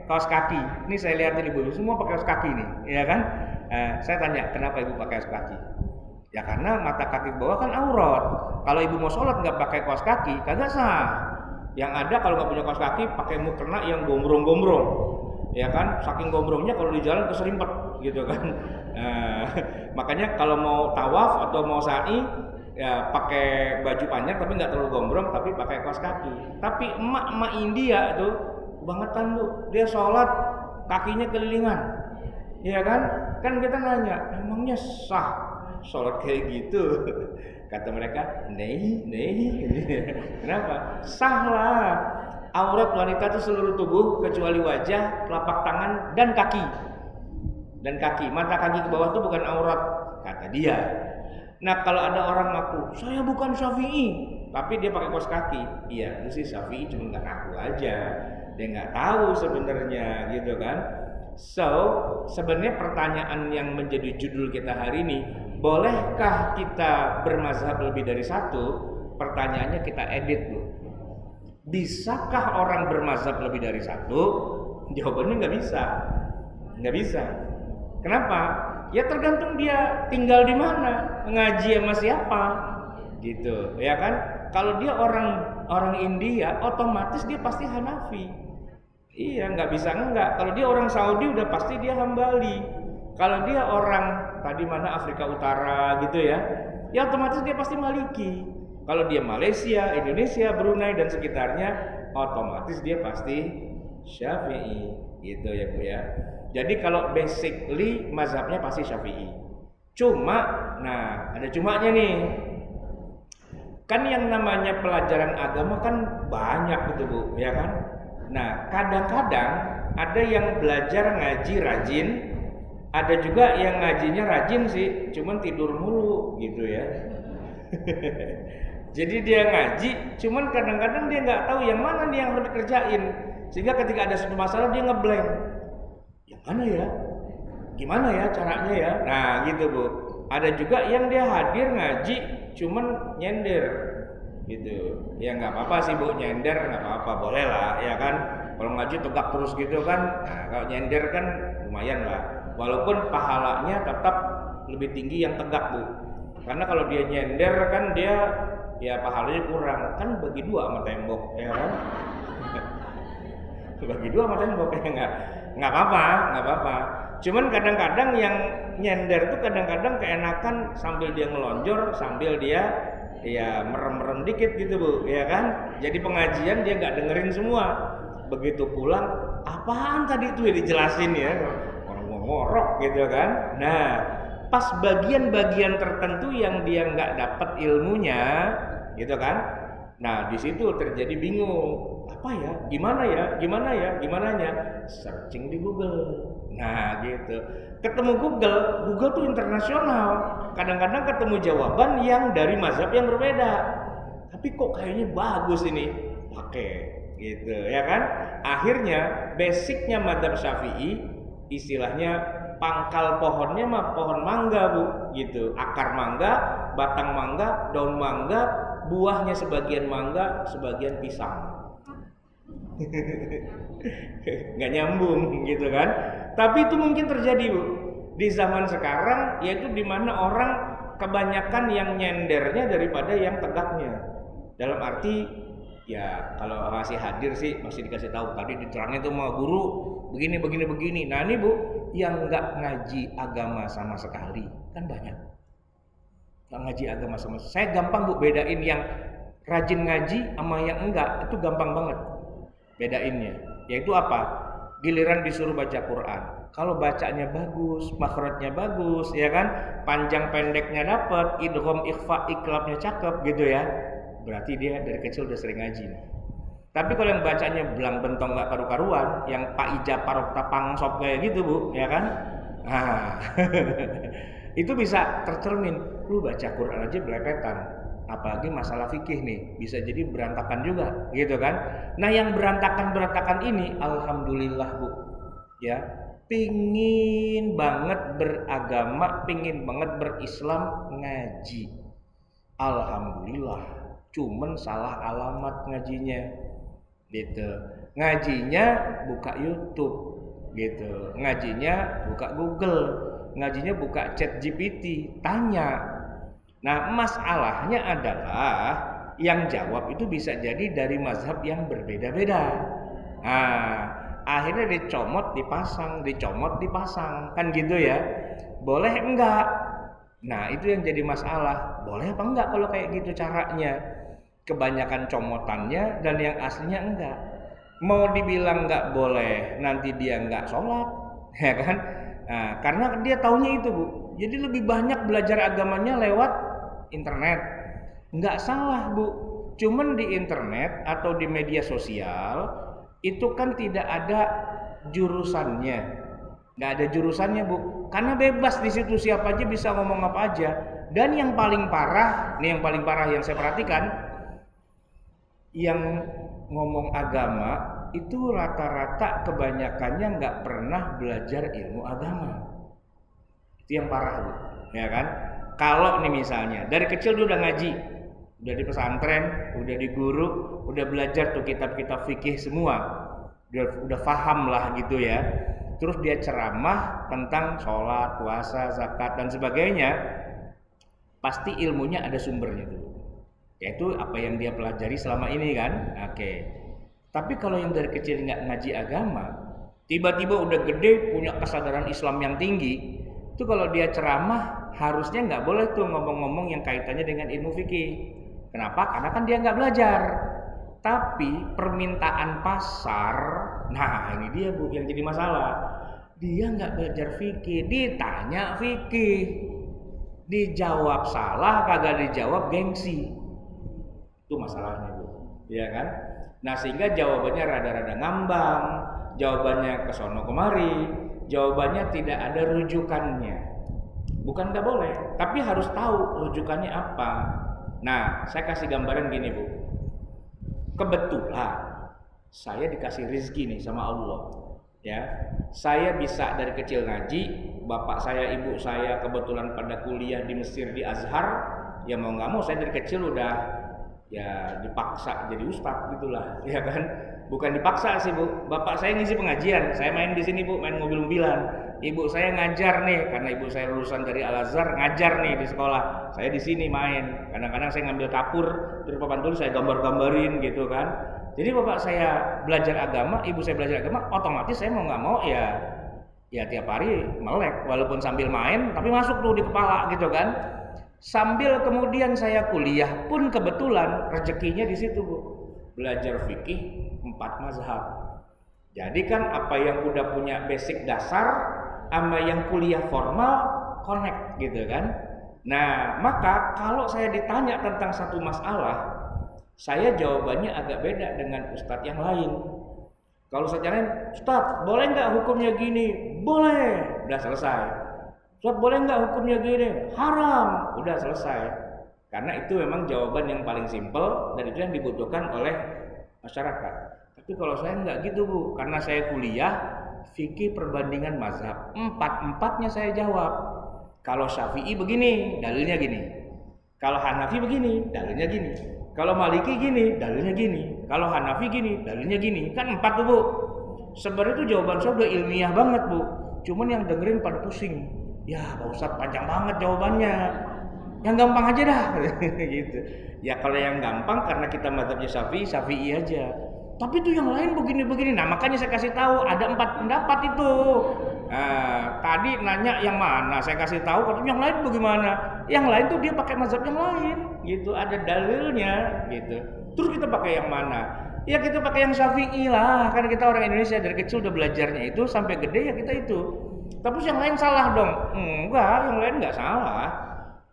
kaos kaki. Ini saya lihat ini Bu, semua pakai kaos kaki nih, ya kan? Saya tanya, kenapa ibu pakai kaos kaki? Ya karena mata kaki ke bawah kan aurat. Kalau ibu mau sholat nggak pakai kaos kaki, kagak sah. Yang ada kalau nggak punya kaos kaki, pakai mukena yang gombrong-gombrong, ya kan? Saking gombrongnya kalau di jalan keserimpet, gitu kan? Makanya kalau mau tawaf atau mau sa'i, ya pakai baju panjang tapi nggak terlalu gombrong, tapi pakai kaos kaki. Tapi emak-emak India tuh bangetan Bu, dia sholat kakinya kelilingan, ya kan? Kan kita nanya, emangnya sah sholat kayak gitu? Kata mereka, nih. Kenapa? Sah lah. Aurat wanita itu seluruh tubuh kecuali wajah, telapak tangan dan kaki. Mata kaki ke bawah itu bukan aurat, kata dia. Nah kalau ada orang ngaku, saya bukan Syafi'i, tapi dia pakai kaos kaki, iya itu sih Syafi'i cuma nggak ngaku aja, dia nggak tahu sebenarnya, gitu kan? So sebenarnya pertanyaan yang menjadi judul kita hari ini, bolehkah kita bermazhab lebih dari satu? Pertanyaannya kita edit Bu. Bisakah orang bermazhab lebih dari satu? Jawabannya nggak bisa. Kenapa? Ya tergantung dia tinggal di mana, ngaji sama siapa, gitu, ya kan? Kalau dia orang India, otomatis dia pasti Hanafi. Iya, nggak bisa enggak. Kalau dia orang Saudi, udah pasti dia Hambali. Kalau dia orang tadi mana Afrika Utara gitu ya, ya otomatis dia pasti Maliki. Kalau dia Malaysia, Indonesia, Brunei dan sekitarnya, otomatis dia pasti Syafi'i gitu ya Bu ya. Jadi kalau basically mazhabnya pasti Syafi'i. Cuma, nah ada cumanya nih. Kan yang namanya pelajaran agama kan banyak gitu Bu, ya kan? Nah, kadang-kadang ada yang belajar ngaji rajin, ada juga yang ngajinya rajin sih, cuman tidur mulu gitu ya. Jadi dia ngaji, cuman kadang-kadang dia nggak tahu yang mana nih yang harus dikerjain, sehingga ketika ada suatu masalah dia ngeblank. Yang mana ya? Gimana ya caranya ya? Nah gitu Bu. Ada juga yang dia hadir ngaji, cuman nyender gitu. Ya nggak apa-apa sih Bu, nyender nggak apa-apa, boleh lah ya kan. Kalau ngaji tegak terus gitu kan, nah kalau nyender kan lumayan lah. Walaupun pahalanya tetap lebih tinggi yang tegak Bu. Karena kalau dia nyender kan dia ya pahalanya kurang, kan bagi dua sama tembok ya kan. Bagi dua sama tembok ya nggak apa-apa. Cuman kadang-kadang yang nyender tuh kadang-kadang keenakan sambil dia ngelonjor, sambil dia ya merem-merem dikit gitu Bu, ya kan? Jadi pengajian dia nggak dengerin semua. Begitu pulang, apaan tadi itu ya dijelasin ya, orang ngorok gitu kan. Nah, pas bagian-bagian tertentu yang dia nggak dapat ilmunya, gitu kan. Nah, di situ terjadi bingung. Apa ya? Gimananya? Searching di Google. Nah, gitu. Ketemu Google tuh internasional. Kadang-kadang ketemu jawaban yang dari mazhab yang berbeda. Tapi kok kayaknya bagus ini. Pakai gitu, ya kan? Akhirnya basicnya mazhab Syafi'i istilahnya pangkal pohonnya mah pohon mangga Bu, gitu. Akar mangga, batang mangga, daun mangga, buahnya sebagian mangga, sebagian pisang. Nggak nyambung gitu kan. Tapi itu mungkin terjadi Bu di zaman sekarang, yaitu dimana orang kebanyakan yang nyendernya daripada yang tegaknya. Dalam arti ya kalau masih hadir sih masih dikasih tahu tadi diterangnya tuh mau guru begini. Nah ini Bu yang nggak ngaji agama sama sekali kan banyak. Nggak ngaji agama sama sekali. Saya gampang Bu bedain yang rajin ngaji sama yang enggak, itu gampang banget bedainnya. Yaitu apa? Giliran disuruh baca Quran, kalau bacanya bagus, makhrajnya bagus, ya kan, panjang pendeknya dapat, idgham, ikhfa, iklabnya cakep gitu ya, berarti dia dari kecil udah sering ngaji. Tapi kalau yang bacanya belang bentong nggak karu-karuan, yang Pak Ija Parok Tapang Sop kayak gitu Bu, ya kan, nah itu bisa tercermin. Lu baca Quran aja belepetan, apalagi masalah fikih nih, bisa jadi berantakan juga gitu kan. Nah yang berantakan ini alhamdulillah Bu ya, pingin banget beragama, pingin banget berislam, ngaji, alhamdulillah. Cuman salah alamat ngajinya gitu. Ngajinya buka YouTube gitu, ngajinya buka Google, ngajinya buka ChatGPT, tanya. Nah masalahnya adalah yang jawab itu bisa jadi dari mazhab yang berbeda-beda. Nah akhirnya dicomot dipasang kan gitu ya. Boleh enggak? Nah itu yang jadi masalah. Boleh apa enggak kalau kayak gitu caranya? Kebanyakan comotannya dan yang aslinya enggak. Mau dibilang enggak boleh, nanti dia enggak sholat, ya kan? Nah, karena dia taunya itu Bu. Jadi lebih banyak belajar agamanya lewat internet. Enggak salah Bu. Cuman di internet atau di media sosial itu kan tidak ada jurusannya. Enggak ada jurusannya Bu. Karena bebas di situ, siapa aja bisa ngomong apa aja. Dan yang paling parah, nih yang paling parah yang saya perhatikan, yang ngomong agama itu rata-rata kebanyakannya nggak pernah belajar ilmu agama. Itu yang parah Bu, ya kan? Kalau nih misalnya dari kecil dia udah ngaji, udah di pesantren, udah di guru, udah belajar tuh kitab-kitab fikih semua, udah paham lah gitu ya. Terus dia ceramah tentang sholat, puasa, zakat dan sebagainya, pasti ilmunya ada sumbernya tuh. Yaitu apa yang dia pelajari selama ini kan. Oke. Tapi kalau yang dari kecil nggak ngaji agama, tiba-tiba udah gede punya kesadaran Islam yang tinggi, Itu kalau dia ceramah harusnya nggak boleh tuh ngomong-ngomong yang kaitannya dengan ilmu fikih. Kenapa? Karena kan dia nggak belajar. Tapi permintaan pasar, nah ini dia Bu yang jadi masalah. Dia nggak belajar fikih, ditanya fikih, dijawab salah, kagak dijawab gengsi. Itu masalahnya Bu, ya kan? Nah sehingga jawabannya rada-rada ngambang, jawabannya kesono kemari, jawabannya tidak ada rujukannya. Bukan nggak boleh, tapi harus tahu rujukannya apa. Nah saya kasih gambaran gini Bu. Kebetulan saya dikasih rezeki nih sama Allah, ya. Saya bisa dari kecil ngaji, bapak saya, ibu saya kebetulan pada kuliah di Mesir di Azhar, ya mau nggak mau saya dari kecil udah ya dipaksa jadi ustadz gitulah, ya kan? Bukan dipaksa sih Bu, bapak saya ngisi pengajian, saya main di sini Bu, main mobil-mobilan. Ibu saya ngajar nih, karena ibu saya lulusan dari Al-Azhar, ngajar nih di sekolah. Saya di sini main. Kadang-kadang saya ngambil kapur, terus papan tulis saya gambar-gambarin gitu kan. Jadi bapak saya belajar agama, ibu saya belajar agama, otomatis saya mau nggak mau ya tiap hari melek, walaupun sambil main, tapi masuk tuh di kepala gitu kan. Sambil kemudian saya kuliah pun kebetulan rezekinya di situ Bu, belajar fikih 4 mazhab. Jadi kan apa yang udah punya basic dasar sama yang kuliah formal connect gitu kan. Nah maka kalau saya ditanya tentang satu masalah, saya jawabannya agak beda dengan ustadz yang lain. Kalau saya tanya, Ustadz boleh nggak hukumnya gini? Boleh, udah selesai. Ustadz boleh nggak hukumnya gini? Haram, udah selesai. Karena itu memang jawaban yang paling simpel dan itu yang dibutuhkan oleh masyarakat. Tapi kalau saya nggak gitu Bu, karena saya kuliah fikih perbandingan mazhab, 4-4-nya saya jawab. Kalau Syafi'i begini, dalilnya gini. Kalau Hanafi begini, dalilnya gini. Kalau Maliki gini, dalilnya gini. Kalau Hanafi gini, dalilnya gini. Kan 4 tuh Bu. Sebenarnya itu jawaban saya udah ilmiah banget Bu. Cuman yang dengerin pada pusing. Ya Pak Ustadz panjang banget jawabannya. Yang gampang aja dah gitu. Ya kalau yang gampang karena kita mazhabnya Syafi'i aja. Tapi itu yang lain begini-begini. Nah makanya saya kasih tahu ada 4 pendapat itu. Nah, tadi nanya yang mana, saya kasih tahu. Kalau yang lain bagaimana? Yang lain tuh dia pakai mazhab yang lain, gitu. Ada dalilnya, gitu. Terus kita pakai yang mana? Ya kita pakai yang Syafi'i lah. Karena kita orang Indonesia dari kecil udah belajarnya itu sampai gede ya kita itu. Tapi yang lain salah dong? Enggak, yang lain nggak salah.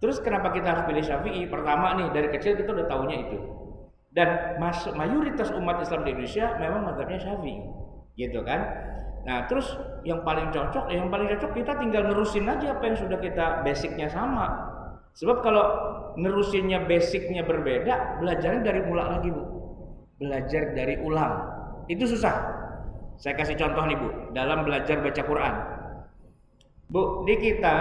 Terus kenapa kita harus pilih Syafi'i? Pertama nih dari kecil kita udah tahunya itu. Dan mayoritas umat Islam di Indonesia memang mazhabnya Syafi'i, gitu kan? Nah, terus yang paling cocok kita tinggal nerusin aja apa yang sudah kita basicnya sama. Sebab kalau nerusinnya basicnya berbeda, belajarnya dari mula lagi Bu. Belajar dari ulang, itu susah. Saya kasih contoh nih Bu, dalam belajar baca Quran. Bu, di kita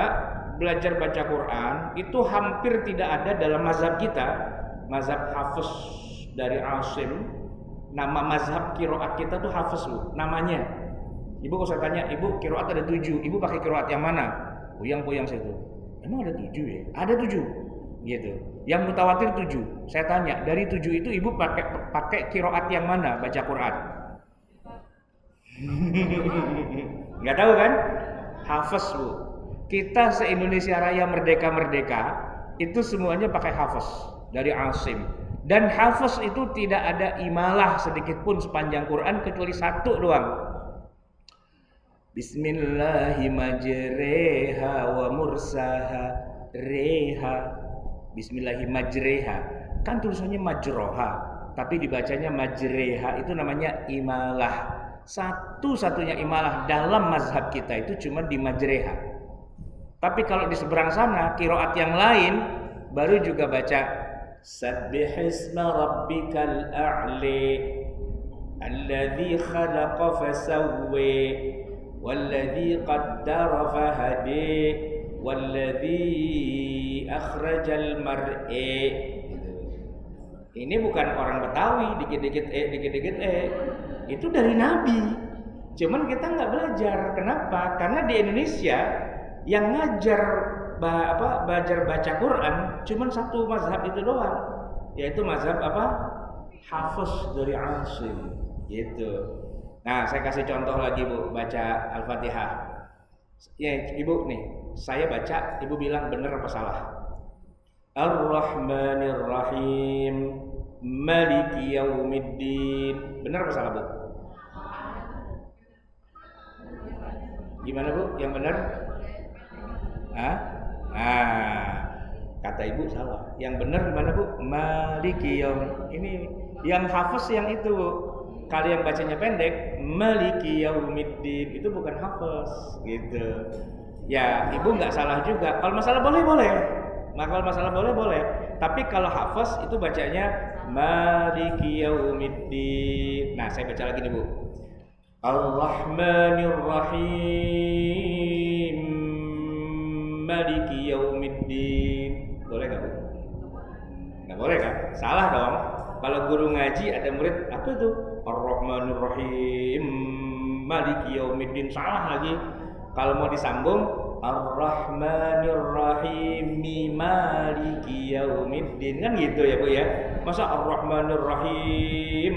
belajar baca Quran itu hampir tidak ada dalam mazhab kita, mazhab Hafiz dari Asim. Nama mazhab kiroat kita tuh Hafiz Bu, namanya. Ibu kalau saya tanya, Ibu kiroat ada 7, Ibu pakai kiroat yang mana? Puyang situ. Emang ada 7 ya? Ada 7, gitu. Yang mutawatir 7. Saya tanya, dari 7 itu Ibu pakai kiroat yang mana baca Quran? Nggak tahu kan? Hafiz Bu. Kita se-Indonesia Raya merdeka itu semuanya pakai Hafiz dari Asim. Dan Hafiz itu tidak ada imalah sedikit pun sepanjang Quran kecuali 1 doang. Bismillahirrahmanirrahim wa mursaha reha. Bismillahirrahmanirrahim. Kan tulisannya majroha, tapi dibacanya majreha, itu namanya imalah. Satu-satunya imalah dalam mazhab kita itu cuma di majreha. Tapi kalau di seberang sana qiraat yang lain baru juga baca Sabbihisma rabbikal a'li alladzi khalaqa fasawwi walladzi qaddara fahadi walladzi akhrajal mar'i. Ini bukan orang Betawi dikit-dikit itu dari Nabi. Cuman kita nggak belajar. Kenapa? Karena di Indonesia yang ngajar belajar baca Quran cuman 1 mazhab itu doang, yaitu mazhab Hafiz dari Asim gitu. Nah saya kasih contoh lagi Bu, baca Al-Fatihah. Ya, Ibu nih, saya baca, Ibu bilang benar apa salah? Ar-Rahmanir Rahim, Maliki Yaumiddin. Benar apa salah, Bu? Gimana, Bu? Yang benar? Hah? Ah, kata Ibu salah. Yang benar gimana, Bu? Maliki Yaum. Ini yang hafaz yang itu, Bu. Kalau yang bacanya pendek, Maliki Yaumiddin, itu bukan hafaz gitu. Ya, Ibu nggak salah juga. Kalau masalah boleh. Kalau masalah boleh. Tapi kalau hafaz itu bacanya Maliki Yaumiddin. Nah, saya baca lagi nih, Bu. Ar-Rahmanir Rahim, Maliki Yaumiddin. Boleh nggak, Bu? Nggak boleh kan? Salah dong. Kalau guru ngaji ada murid, apa itu? Ar-Rahmanir Rahim, Maliki Yaumiddin. Salah lagi. Kalau mau disambung, Ar-Rahmanir Rahim, Maliki Yaumiddin. Kan gitu ya, Bu ya. Masa Ar-Rahmanir Rahim,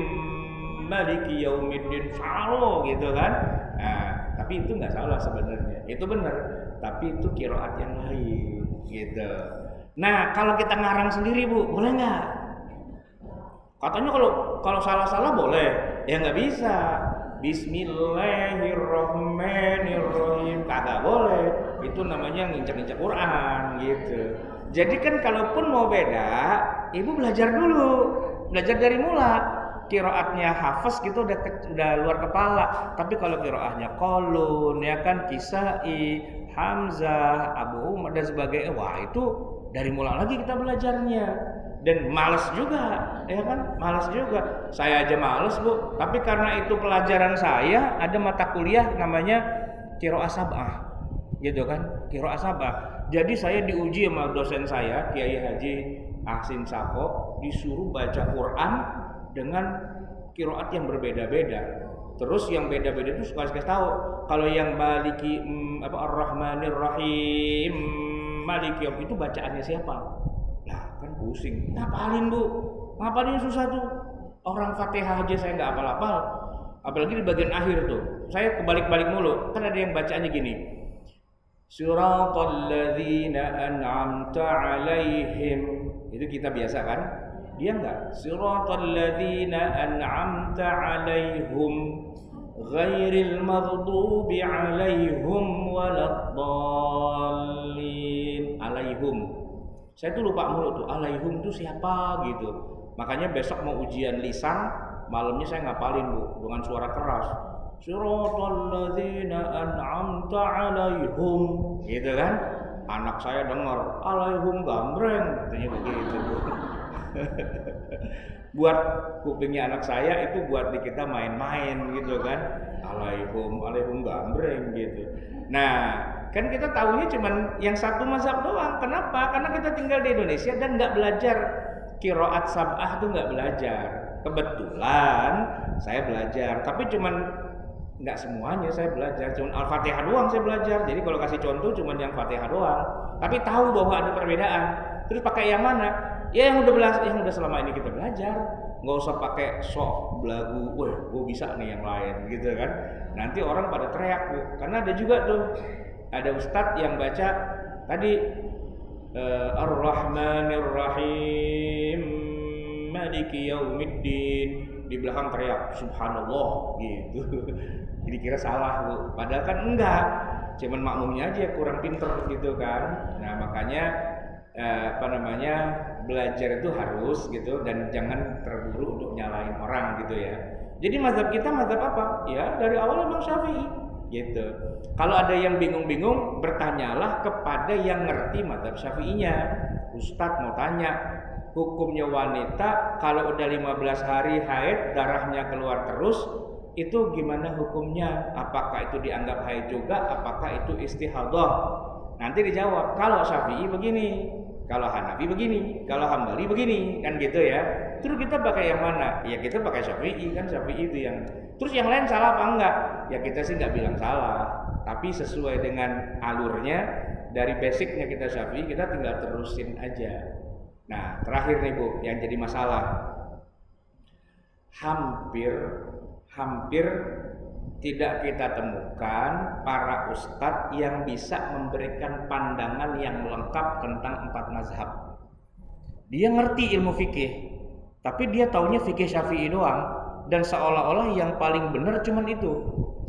Maliki Yaumiddin salah gitu kan? Nah, tapi itu nggak salah sebenarnya. Itu benar. Tapi itu qiraat yang lain gitu. Nah, kalau kita ngarang sendiri, Bu, boleh nggak? Katanya kalau salah-salah boleh. Ya nggak bisa. Bismillahirrahmanirrahim, kagak boleh. Itu namanya nginjak-nginjak Quran gitu. Jadi kan kalaupun mau beda, Ibu belajar dulu. Belajar dari mula. Qiraatnya hafaz gitu udah luar kepala. Tapi kalau qiraatnya Qalun, ya kan, Kisai, Hamzah, Abu Umar dan sebagainya, wah itu dari mula lagi kita belajarnya. Dan malas juga, ya kan? Malas juga. Saya aja malas, Bu. Tapi karena itu pelajaran saya, ada mata kuliah namanya Qiraah Sab'ah. Gitu kan? Qiraah Sab'ah. Jadi saya diuji sama dosen saya, Kiai Haji Ahsin Sako, disuruh baca Quran dengan qiraat yang berbeda-beda. Terus yang beda-beda itu suka tahu. Kalau yang Maliki Ar-Rahmanir Rahim, Maliki itu bacaannya siapa? Lah kan pusing. Ngapalin, Bu? Ngapalin susah tuh. Orang Fatihah aja saya nggak hafal-hafal. Apalagi di bagian akhir tuh. Saya kebalik-balik mulu. Kan ada yang bacaannya gini. Siratal ladzina an'amta 'alaihim. Itu kita biasa kan? Dia enggak. Siratal ladzina an'amta 'alaihim ghairil maghdubi 'alaihim waladdallin. 'Alaihim. Saya tuh lupa mulu tuh, 'alaihim itu siapa gitu. Makanya besok mau ujian lisan, malamnya saya ngapalin, Bu, dengan suara keras. Siratal ladzina an'amta 'alaihim, gitu kan? Anak saya dengar, 'alaihim gambreng, katanya begitu, Bu. Buat kupingnya anak saya itu buat di kita main-main gitu kan. 'Alaihim gambreng gitu. Nah, kan kita tahunya cuman yang satu mazhab doang. Kenapa? Karena kita tinggal di Indonesia dan nggak belajar qiraat sab'ah tuh nggak belajar. Kebetulan saya belajar, tapi cuman nggak semuanya saya belajar, cuman Al-Fatihah doang saya belajar. Jadi kalau kasih contoh cuman yang Fatihah doang. Tapi tahu bahwa ada perbedaan. Terus pakai yang mana? Ya yang udah selama ini kita belajar. Nggak usah pakai sok belagu, wah gue bisa nih yang lain gitu kan. Nanti orang pada teriak, Bu. Karena ada juga tuh, ada ustadz yang baca tadi Ar-Rahmanir Rahim, Maliki Yaumiddin, di belakang teriak Subhanallah gitu. Jadi kira salah, Bu. Padahal kan enggak, cuman makmumnya aja kurang pinter gitu kan. Nah makanya belajar itu harus gitu, dan jangan terburu untuk nyalain orang gitu ya. Jadi mazhab kita mazhab apa? Ya dari awal memang Syafi'i gitu. Kalau ada yang bingung-bingung, bertanyalah kepada yang ngerti mazhab Syafi'inya. Ustadz mau tanya, hukumnya wanita kalau udah 15 hari haid darahnya keluar terus, itu gimana hukumnya? Apakah itu dianggap haid juga? Apakah itu istihadah? Nanti dijawab, kalau Syafi'i begini, kalau Hanafi begini, kalau Hambali begini, kan gitu ya. Terus kita pakai yang mana? Ya kita pakai Syafi'i, kan Syafi'i itu yang. Terus yang lain salah apa enggak? Ya kita sih nggak bilang salah, tapi sesuai dengan alurnya, dari basicnya kita Syafi'i, kita tinggal terusin aja. Nah terakhir nih, Bu, yang jadi masalah, hampir tidak kita temukan para ustadz yang bisa memberikan pandangan yang lengkap tentang 4 mazhab. Dia ngerti ilmu fikih, tapi dia taunya fikih Syafi'i doang, dan seolah-olah yang paling benar cuman itu.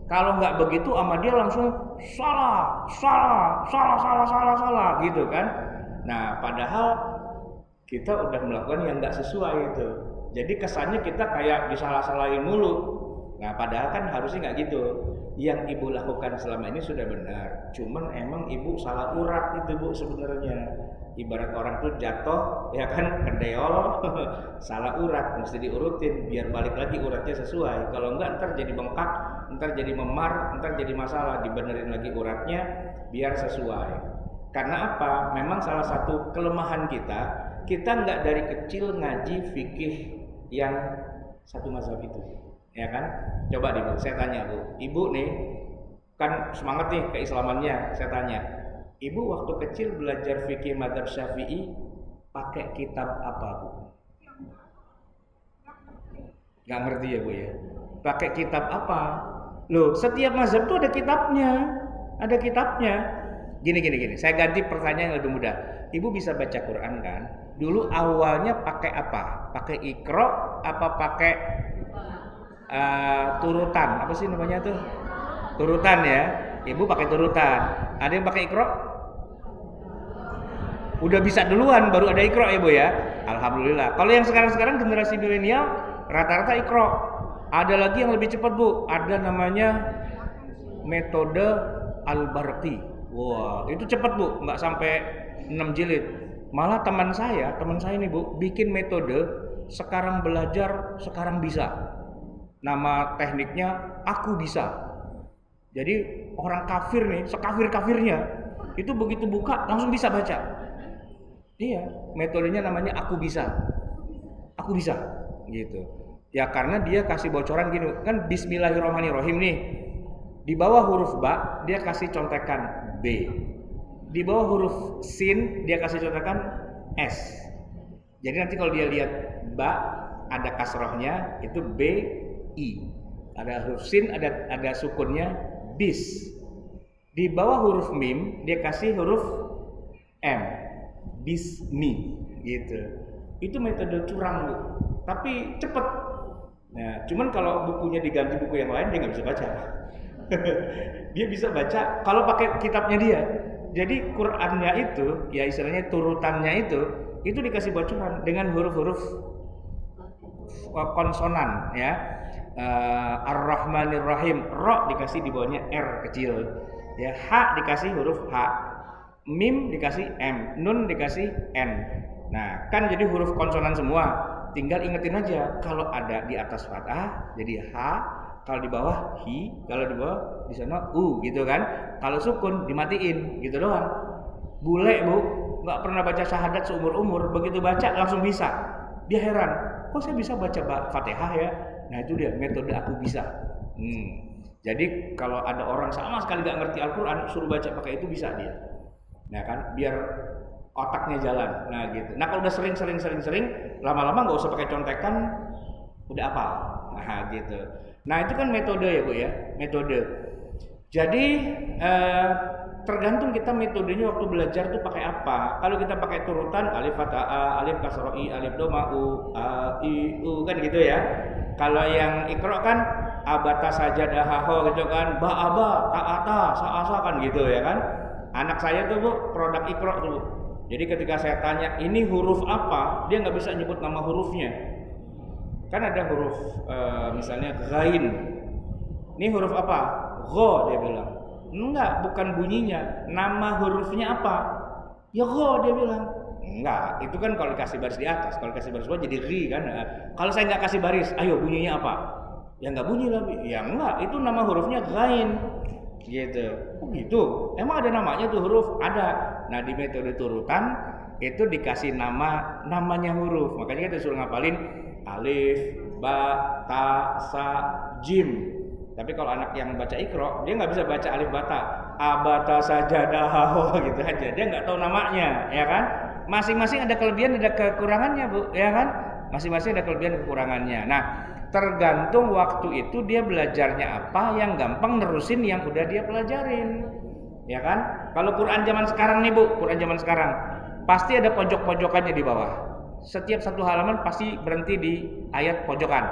Kalau nggak begitu sama dia langsung salah gitu kan. Nah, padahal kita udah melakukan yang nggak sesuai itu. Jadi kesannya kita kayak disalah-salahin mulu. Nah, padahal kan harusnya nggak gitu. Yang ibu lakukan selama ini sudah benar. Cuman emang ibu salah urat itu bu sebenarnya. Ibarat orang tuh jatuh ya kan kedeol salah urat, mesti diurutin biar balik lagi uratnya sesuai. Kalau enggak ntar jadi bengkak, ntar jadi memar, ntar jadi masalah. Dibenerin lagi uratnya biar sesuai. Karena apa? Memang salah satu kelemahan kita enggak dari kecil ngaji fikih yang satu mazhab itu, ya kan? Coba nih bu, saya tanya bu, ibu nih kan semangat nih keislamannya, saya tanya, ibu waktu kecil belajar fikih mazhab Syafi'i pakai kitab apa bu? Gak ngerti ya bu ya? Pakai kitab apa? Loh, setiap mazhab tuh ada kitabnya, ada kitabnya. Gini. Saya ganti pertanyaan yang lebih mudah. Ibu bisa baca Quran kan? Dulu awalnya pakai apa? Pakai Iqra apa pakai turutan? Apa sih namanya tuh? Turutan ya. Ibu pakai turutan. Ada yang pakai Iqra? Udah bisa duluan baru ada Iqra ya Bu ya. Alhamdulillah. Kalau yang sekarang generasi milenial rata-rata Iqra. Ada lagi yang lebih cepat Bu. Ada namanya metode Al-Barqi. Wah, itu cepat Bu, nggak sampai 6 jilid. Malah teman saya nih Bu, bikin metode sekarang belajar, sekarang bisa. Nama tekniknya Aku Bisa. Jadi orang kafir nih, sekafir-kafirnya itu begitu buka langsung bisa baca. Iya, metodenya namanya Aku Bisa. Aku bisa gitu. Ya karena dia kasih bocoran gini, kan Bismillahirrahmanirrahim nih. Di bawah huruf ba dia kasih contekan B. Di bawah huruf sin dia kasih contekan S. Jadi nanti kalau dia lihat ba ada kasrohnya itu B I. Ada huruf sin ada sukunnya bis. Di bawah huruf mim dia kasih huruf M. Bismi gitu. Itu metode curang Bu. Tapi cepet. Nah, cuman kalau bukunya diganti buku yang lain dia nggak bisa baca. Dia bisa baca kalau pakai kitabnya dia. Jadi Qur'annya itu, ya istilahnya turutannya itu dikasih bocoran dengan huruf-huruf konsonan ya. Ar-Rahmanir-Rahim, Ra dikasih di bawahnya R kecil. Ya, Ha dikasih huruf H. Mim dikasih M, Nun dikasih N. Nah, kan jadi huruf konsonan semua. Tinggal ingetin aja kalau ada di atas fathah jadi H, kalau di bawah hi, kalau di bawah di sana u gitu kan. Kalau sukun dimatiin gitu doang. Bule Bu, nggak pernah baca syahadat seumur-umur, begitu baca langsung bisa. Dia heran, kok saya bisa baca Fatihah ya? Nah itu dia metode Aku Bisa. Jadi kalau ada orang sama sekali nggak ngerti Al-Quran, suruh baca pakai itu bisa dia. Nah kan, biar otaknya jalan. Nah gitu. Nah kalau udah sering, lama-lama nggak usah pakai contekan, udah hafal. Nah gitu. Nah itu kan metode ya Bu ya, metode. Jadi tergantung kita metodenya waktu belajar tuh pakai apa. Kalau kita pakai turutan alif fathah a, alif kasroh i, alif doma u, a i u kan gitu ya. Kalau yang Iqra kan abata sajadah ho gitu kan, ba aba, ta'ata, sa'asa kan gitu ya kan. Anak saya tuh Bu produk Iqra tuh Bu. Jadi ketika saya tanya ini huruf apa, dia nggak bisa nyebut nama hurufnya. Kan ada huruf misalnya ghain. Ini huruf apa? Gho dia bilang. Enggak, bukan bunyinya. Nama hurufnya apa? Ya gho dia bilang. Enggak, itu kan kalau dikasih baris di atas. Kalau dikasih baris bawah jadi ri kan. Kalau saya nggak kasih baris, ayo bunyinya apa? Ya nggak bunyi lah. Ya enggak, itu nama hurufnya ghain. Gitu. Oh gitu. Emang ada namanya tuh huruf? Ada. Nah di metode turutan itu dikasih namanya huruf. Makanya kita suruh ngapalin alif, ba, ta, sa, jim. Tapi kalau anak yang baca Iqra, dia nggak bisa baca alif bata, abata sajadah gitu aja. Dia nggak tahu namanya, ya kan? Masing-masing ada kelebihan, ada kekurangannya, Bu, ya kan? Masing-masing ada kelebihan dan kekurangannya. Nah, tergantung waktu itu dia belajarnya apa, yang gampang nerusin yang udah dia pelajarin. Ya kan? Kalau Quran zaman sekarang nih Bu, Quran zaman sekarang pasti ada pojok-pojokannya di bawah. Setiap satu halaman pasti berhenti di ayat pojokan.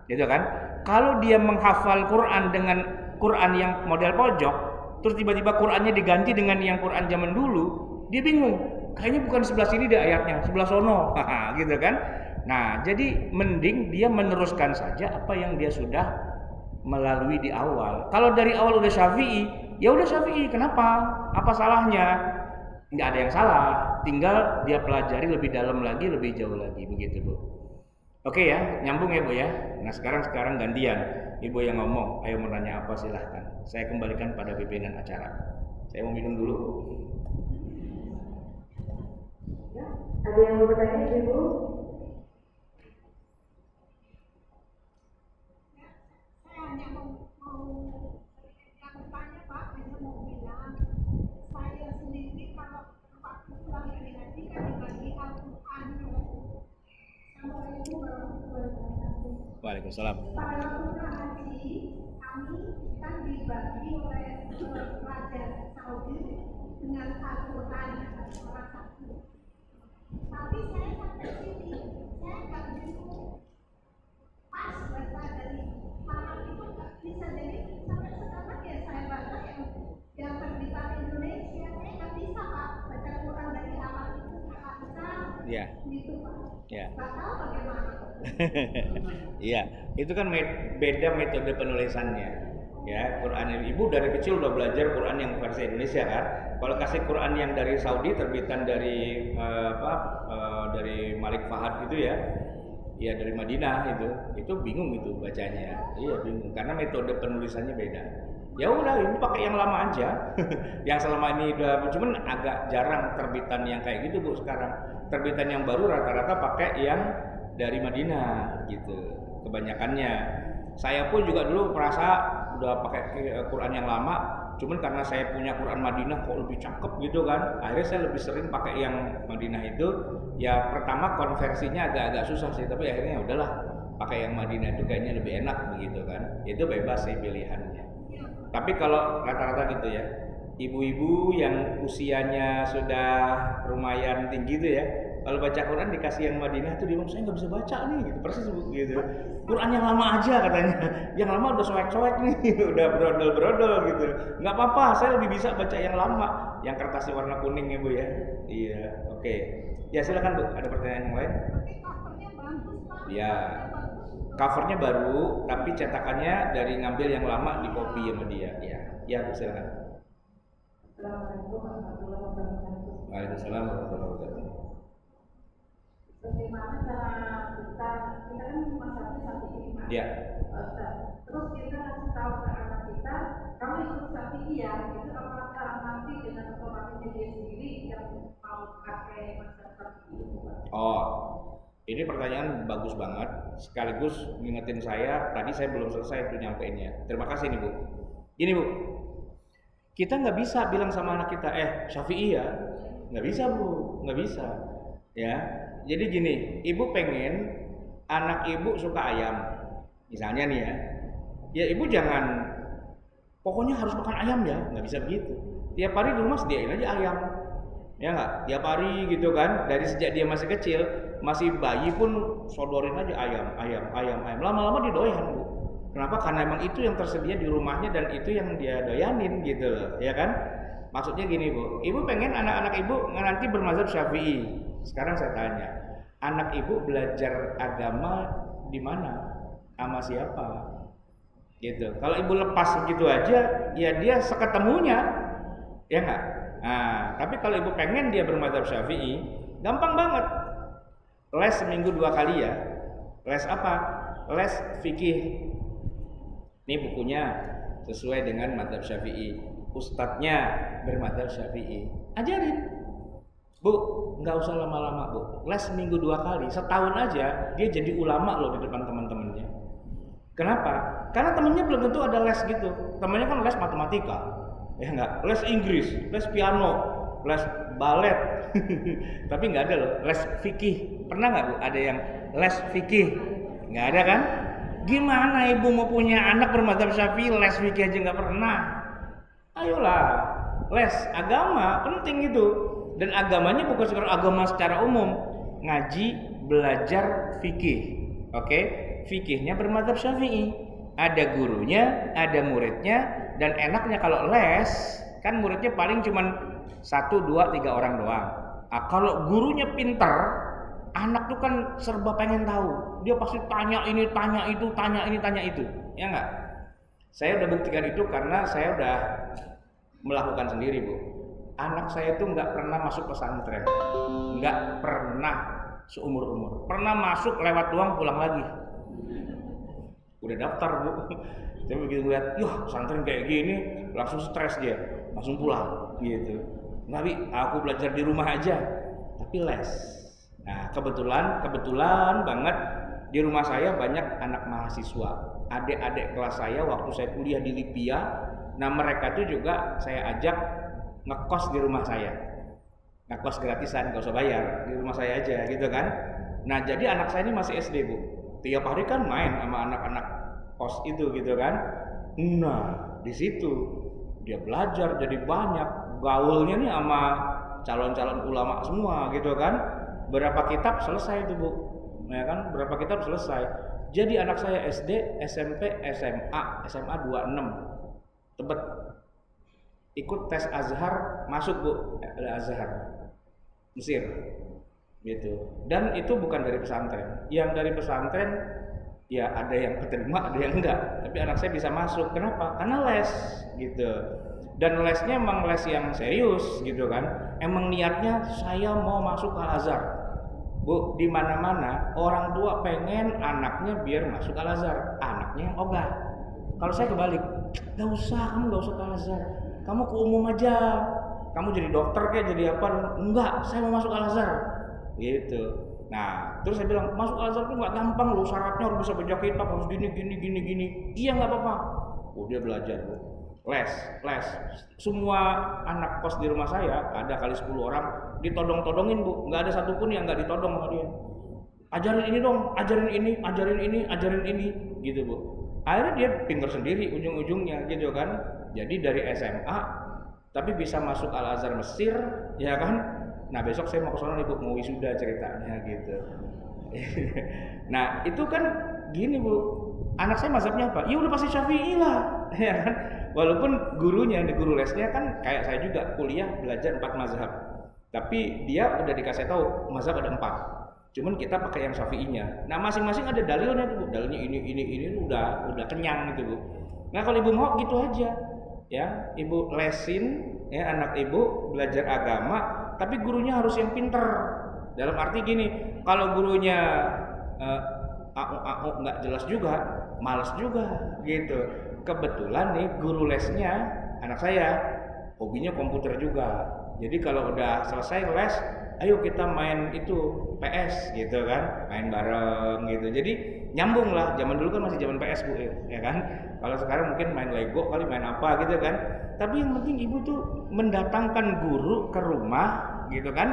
Gitu kan? Kalau dia menghafal Quran dengan Quran yang model pojok, terus tiba-tiba Qurannya diganti dengan yang Quran zaman dulu, dia bingung. Kayaknya bukan sebelah sini deh ayatnya, sebelah sono. Gitu kan? Nah, jadi mending dia meneruskan saja apa yang dia sudah melalui di awal. Kalau dari awal udah Syafi'i, ya udah Syafi'i. Kenapa? Apa salahnya? Nggak ada yang salah. Tinggal dia pelajari lebih dalam lagi, lebih jauh lagi, begitu Bu. Oke ya, nyambung ya Bu ya. Nah sekarang gantian. Ibu yang ngomong, ayo mau nanya apa silahkan. Saya kembalikan pada pimpinan acara. Saya mau minum dulu. Ya, ada yang mau bertanya Ibu? Hanya mau yang bertanya Pak, hanya mau bilang saya sendiri kalau waktu pulang dari haji kan dibagi Al-Quran. Assalamualaikum warahmatullahi wabarakatuh. Waalaikumsalam. Pada waktu pulang haji kami kan dibagi oleh Raja Saudi dengan Al-Quran salah satu. Tapi saya sampai sini saya nggak begitu pas baca dari malam itu nggak bisa, jadi sampai sekarang ya saya baca yang terbitan Indonesia, saya nggak bisa Pak baca Quran dari halaman itu nggak bisa. Ya. Gitu Pak. Ya. Nggak tahu bagaimana. Iya, itu kan beda metode penulisannya. Ya, Quran Ibu dari kecil udah belajar Quran yang versi Indonesia kan. Kalau kasih Quran yang dari Saudi terbitan dari dari Malik Fahad itu ya. Ya dari Madinah itu bingung itu bacanya. Iya bingung karena metode penulisannya beda. Ya udah Ibu pakai yang lama aja. Yang selama ini udah cuman agak jarang terbitan yang kayak gitu Bu sekarang. Terbitan yang baru rata-rata pakai yang dari Madinah gitu. Kebanyakannya. Saya pun juga dulu merasa udah pakai Quran yang lama, cuman karena saya punya Quran Madinah kok lebih cakep gitu kan. Akhirnya saya lebih sering pakai yang Madinah itu. Ya pertama konversinya agak-agak susah sih, tapi akhirnya udahlah pakai yang Madinah itu kayaknya lebih enak begitu kan. Itu bebas sih pilihannya. Tapi kalau rata-rata gitu ya, ibu-ibu yang usianya sudah lumayan tinggi itu ya, kalau baca Quran dikasih yang Madinah itu dia bilang saya nggak bisa baca nih, gitu persis gitu. Quran yang lama aja katanya, yang lama udah soek-soek nih, udah brodol-brodol gitu. Nggak apa-apa, saya lebih bisa baca yang lama, yang kertasnya warna kuning ya Bu ya. Iya, oke. Ya silakan Bu, ada pertanyaan yang lain? Covernya bagus Pak. Ya, covernya baru, tapi cetakannya dari ngambil yang lama di copy sama dia. Ya Bu silakan. Assalamualaikum warahmatullahi wabarakatuh. Waalaikumsalam warahmatullahi wabarakatuh. Bagaimana cara kita kan masaknya satu ini Mas. Ya. Terus kita kasih tahu ke anak kita, kamu ikut satu ya, itu apakah nanti dengan otomatisnya dia sendiri yang mau pakai masyarakat itu Pak? Oh, ini pertanyaan bagus banget. Sekaligus ngingetin saya, tadi saya belum selesai tuh nyampeinnya. Terima kasih nih Bu. Gini Bu, kita nggak bisa bilang sama anak kita, Syafi'i ya, nggak bisa Bu, nggak bisa. Ya, jadi gini, ibu pengen anak ibu suka ayam, misalnya nih ya ibu jangan, pokoknya harus makan ayam ya, nggak bisa begitu. Tiap hari di rumah sediain aja ayam, ya nggak? Tiap hari gitu kan, dari sejak dia masih kecil, masih bayi pun sodorin aja ayam. Lama-lama dia doyan Bu. Kenapa? Karena emang itu yang tersedia di rumahnya dan itu yang dia doyanin gitu loh, ya kan? Maksudnya gini Bu, ibu pengen anak-anak ibu nanti bermazhab Syafi'i. Sekarang saya tanya, anak ibu belajar agama di mana? Sama siapa? Gitu. Kalau ibu lepas begitu aja, ya dia seketemunya, ya nggak? Nah, tapi kalau ibu pengen dia bermazhab Syafi'i, gampang banget. Les seminggu 2 kali ya. Les apa? Les fikih. Ini bukunya sesuai dengan mazhab Syafi'i. Ustadznya bermazhab Syafi'i. Ajarin. Bu, nggak usah lama-lama Bu. Les seminggu 2 kali, setahun aja dia jadi ulama loh di depan teman-temannya. Kenapa? Karena temennya belum tentu ada les gitu. Temennya kan les matematika, ya nggak? Les Inggris, les piano, les balet. Tapi nggak ada loh les fikih. Pernah nggak Bu? Ada yang les fikih? Nggak ada kan? Gimana ibu mau punya anak bermadzhab Syafi'i les fikih aja nggak pernah? Ayolah, les agama penting itu. Dan agamanya bukan sekedar agama secara umum, ngaji, belajar fikih. Oke, fikihnya bermadzhab Syafi'i. Ada gurunya, ada muridnya, dan enaknya kalau les kan muridnya paling cuman 1, 2, 3 orang doang. Nah, kalau gurunya pintar, anak tuh kan serba pengen tahu. Dia pasti tanya ini, tanya itu, tanya ini, tanya itu. Ya enggak? Saya udah buktikan itu karena saya udah melakukan sendiri, Bu. Anak saya tuh nggak pernah masuk pesantren. Nggak pernah seumur-umur. Pernah masuk lewat doang pulang lagi. Udah daftar, Bu. Saya begitu lihat, "Yah, pesantren kayak gini," langsung stres dia. Langsung pulang gitu. Nabi, aku belajar di rumah aja, tapi les. Nah, kebetulan banget di rumah saya banyak anak mahasiswa, adik-adik kelas saya waktu saya kuliah di Libya. Nah, mereka tuh juga saya ajak ngekos di rumah saya. Ngekos gratisan, gak usah bayar, di rumah saya aja gitu kan. Nah, jadi anak saya ini masih SD, Bu. Tiap hari kan main sama anak-anak kos itu gitu kan. Nah, di situ dia belajar jadi banyak, gaulnya nih sama calon-calon ulama semua gitu kan. Berapa kitab selesai itu, Bu. Ya kan, berapa kitab selesai. Jadi anak saya SD, SMP, SMA 26. Tebet. Ikut tes Azhar, masuk, Bu. Azhar. Mesir. Gitu. Dan itu bukan dari pesantren. Yang dari pesantren ya ada yang keterima, ada yang enggak. Tapi anak saya bisa masuk. Kenapa? Karena les gitu. Dan lesnya emang les yang serius gitu kan. Emang niatnya saya mau masuk Al-Azhar. Bu, di mana-mana orang tua pengen anaknya biar masuk Al-Azhar, anaknya yang ogah. Kalau saya kebalik, kamu gak usah ke Al-Azhar. Kamu ke umum aja. Kamu jadi dokter kayak jadi apa? Enggak, saya mau masuk Al-Azhar. Gitu. Nah, terus saya bilang, masuk Al-Azhar itu nggak gampang loh, syaratnya harus bisa baca kitab, harus gini. Iya nggak apa-apa. Oh, dia belajar, Bu. Les. Semua anak kos di rumah saya ada kali 10 orang ditodong-todongin, Bu. Nggak ada satupun yang nggak ditodong sama dia. Ajarin ini dong, ajarin ini, gitu, Bu. Akhirnya dia pintar sendiri ujung-ujungnya, gitu kan. Jadi dari SMA, tapi bisa masuk Al-Azhar Mesir, ya kan. Nah, besok saya mau ke sana nih, Bu, mau wisuda ceritanya gitu. Nah, itu kan gini, Bu. Anak saya mazhabnya apa? Ya udah pasti Syafi'i lah, ya kan. Walaupun gurunya, guru lesnya kan kayak saya juga kuliah belajar 4 mazhab. Tapi dia udah dikasih tahu mazhab ada 4. Cuman kita pakai yang Syafi'inya. Nah, masing-masing ada dalilnya tuh, Bu. Dalilnya ini udah kenyang gitu, Bu. Nah, kalau Ibu mau gitu aja. Ya, Ibu lesin ya anak Ibu belajar agama, tapi gurunya harus yang pinter. Dalam arti gini, kalau gurunya nggak jelas juga, malas juga gitu. Kebetulan nih guru lesnya anak saya hobinya komputer juga. Jadi kalau udah selesai les, ayo kita main itu PS gitu kan, main bareng gitu. Jadi nyambung lah. Zaman dulu kan masih zaman PS, Bu, ya kan. Kalau sekarang mungkin main Lego kali, main apa gitu kan. Tapi yang penting ibu tuh mendatangkan guru ke rumah gitu kan.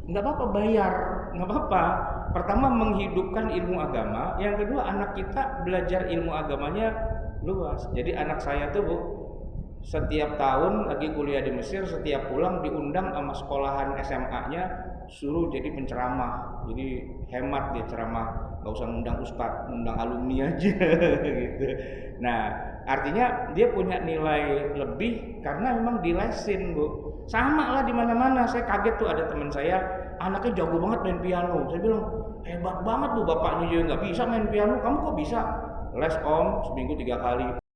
Nggak apa-apa bayar, nggak apa-apa. Pertama menghidupkan ilmu agama, yang kedua anak kita belajar ilmu agamanya luas. Jadi anak saya tuh, Bu, setiap tahun lagi kuliah di Mesir, setiap pulang diundang sama sekolahan SMA-nya suruh jadi penceramah. Jadi hemat dia ceramah, nggak usah undang ustadz, undang alumni aja gitu. Nah, artinya dia punya nilai lebih karena memang dilesin, Bu. Sama lah di mana-mana. Saya kaget tuh ada teman saya anaknya jago banget main piano. Saya bilang hebat banget, Bu, bapaknya juga nggak bisa main piano, kamu kok bisa? Les, Om, seminggu 3 kali.